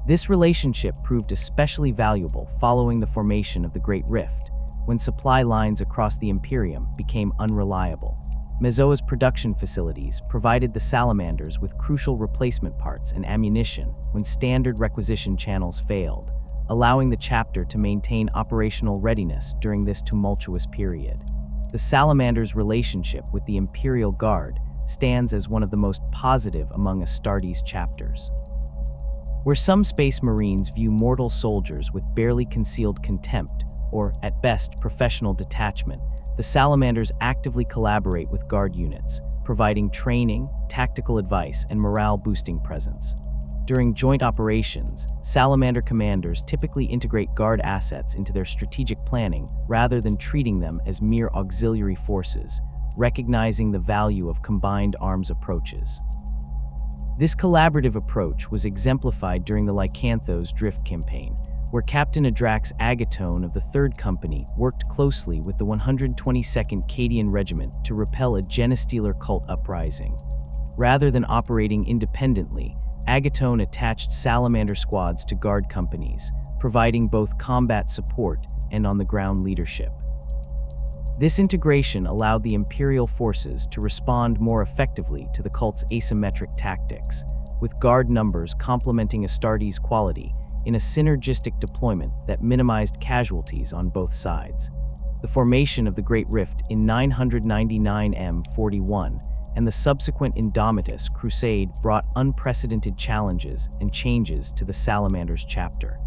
This relationship proved especially valuable following the formation of the Great Rift, when supply lines across the Imperium became unreliable. Mezoa's production facilities provided the Salamanders with crucial replacement parts and ammunition when standard requisition channels failed, allowing the chapter to maintain operational readiness during this tumultuous period. The Salamander's relationship with the Imperial Guard stands as one of the most positive among Astartes chapters. Where some Space Marines view mortal soldiers with barely concealed contempt, or, at best, professional detachment, the Salamanders actively collaborate with Guard units, providing training, tactical advice, and morale-boosting presence. During joint operations, Salamander commanders typically integrate Guard assets into their strategic planning rather than treating them as mere auxiliary forces, recognizing the value of combined arms approaches. This collaborative approach was exemplified during the Lycanthos Drift campaign, where Captain Adrax Agatone of the 3rd Company worked closely with the 122nd Cadian Regiment to repel a Genestealer cult uprising. Rather than operating independently, Agatone attached Salamander squads to Guard companies, providing both combat support and on-the-ground leadership. This integration allowed the Imperial forces to respond more effectively to the cult's asymmetric tactics, with Guard numbers complementing Astartes' quality in a synergistic deployment that minimized casualties on both sides. The formation of the Great Rift in 999 M41 and the subsequent Indomitus Crusade brought unprecedented challenges and changes to the Salamanders chapter.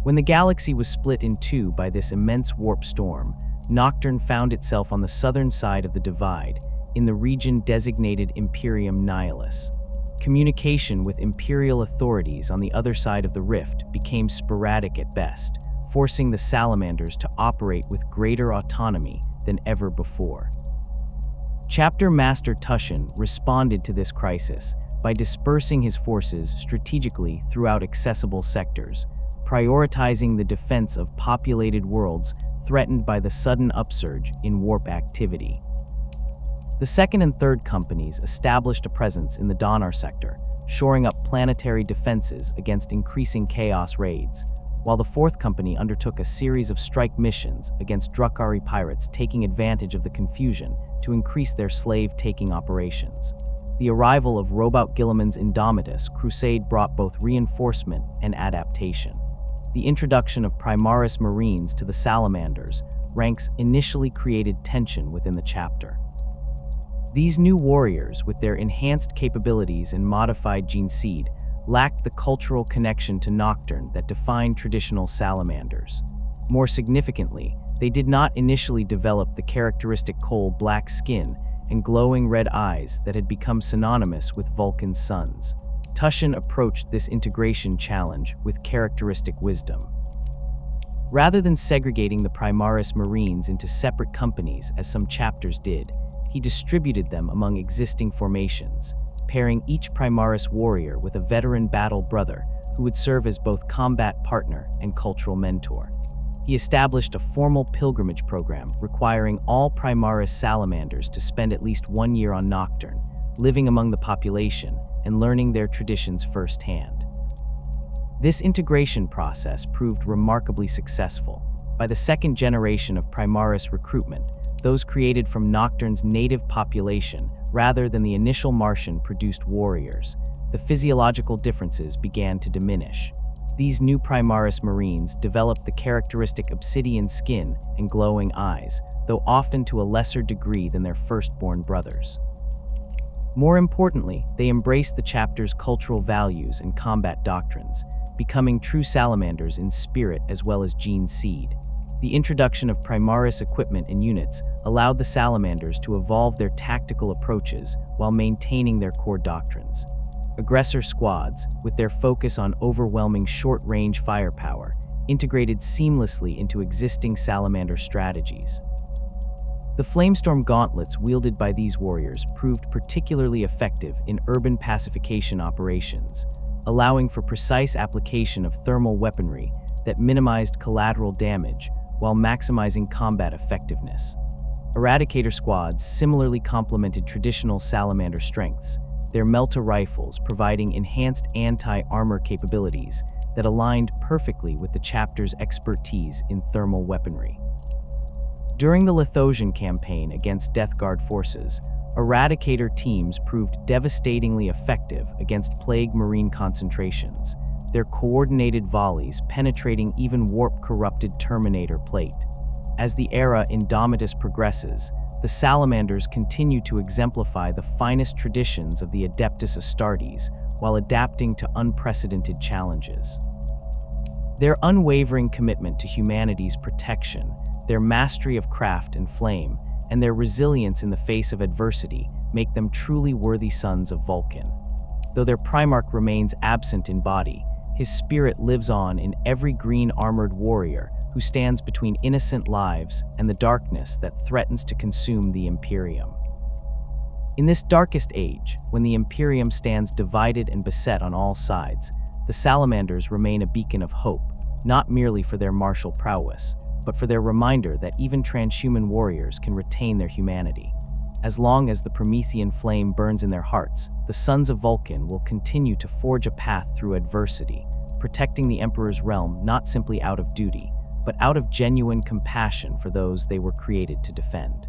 When the galaxy was split in two by this immense warp storm, Nocturne found itself on the southern side of the divide, in the region designated Imperium Nihilus. Communication with Imperial authorities on the other side of the rift became sporadic at best, forcing the Salamanders to operate with greater autonomy than ever before. Chapter Master Tushin responded to this crisis by dispersing his forces strategically throughout accessible sectors, prioritizing the defense of populated worlds threatened by the sudden upsurge in warp activity. The 2nd and 3rd Companies established a presence in the Donnar sector, shoring up planetary defenses against increasing Chaos raids, while the 4th Company undertook a series of strike missions against Drukhari pirates, taking advantage of the confusion to increase their slave-taking operations. The arrival of Robout Guilliman's Indomitus Crusade brought both reinforcement and adaptation. The introduction of Primaris Marines to the Salamanders ranks initially created tension within the chapter. These new warriors, with their enhanced capabilities and modified gene seed, lacked the cultural connection to Nocturne that defined traditional Salamanders. More significantly, they did not initially develop the characteristic coal-black skin and glowing red eyes that had become synonymous with Vulkan's sons. Tushin approached this integration challenge with characteristic wisdom. Rather than segregating the Primaris Marines into separate companies as some chapters did, he distributed them among existing formations, pairing each Primaris warrior with a veteran battle brother who would serve as both combat partner and cultural mentor. He established a formal pilgrimage program requiring all Primaris Salamanders to spend at least 1 year on Nocturne, living among the population and learning their traditions firsthand. This integration process proved remarkably successful. By the 2nd generation of Primaris recruitment, those created from Nocturne's native population rather than the initial Martian-produced warriors, the physiological differences began to diminish. These new Primaris Marines developed the characteristic obsidian skin and glowing eyes, though often to a lesser degree than their firstborn brothers. More importantly, they embraced the chapter's cultural values and combat doctrines, becoming true salamanders in spirit as well as gene seed. The introduction of Primaris equipment and units allowed the salamanders to evolve their tactical approaches while maintaining their core doctrines. Aggressor squads, with their focus on overwhelming short-range firepower, integrated seamlessly into existing salamander strategies. The Flamestorm gauntlets wielded by these warriors proved particularly effective in urban pacification operations, allowing for precise application of thermal weaponry that minimized collateral damage while maximizing combat effectiveness. Eradicator squads similarly complemented traditional salamander strengths, their Melta rifles providing enhanced anti-armor capabilities that aligned perfectly with the chapter's expertise in thermal weaponry. During the Lithosian campaign against Death Guard forces, Eradicator teams proved devastatingly effective against Plague Marine concentrations, their coordinated volleys penetrating even warp-corrupted Terminator plate. As the era Indomitus progresses, the Salamanders continue to exemplify the finest traditions of the Adeptus Astartes while adapting to unprecedented challenges. Their unwavering commitment to humanity's protection, their mastery of craft and flame, and their resilience in the face of adversity make them truly worthy sons of Vulkan. Though their Primarch remains absent in body, his spirit lives on in every green-armored warrior who stands between innocent lives and the darkness that threatens to consume the Imperium. In this darkest age, when the Imperium stands divided and beset on all sides, the Salamanders remain a beacon of hope, not merely for their martial prowess, but for their reminder that even transhuman warriors can retain their humanity. As long as the Promethean flame burns in their hearts, the Sons of Vulkan will continue to forge a path through adversity, protecting the Emperor's realm not simply out of duty, but out of genuine compassion for those they were created to defend.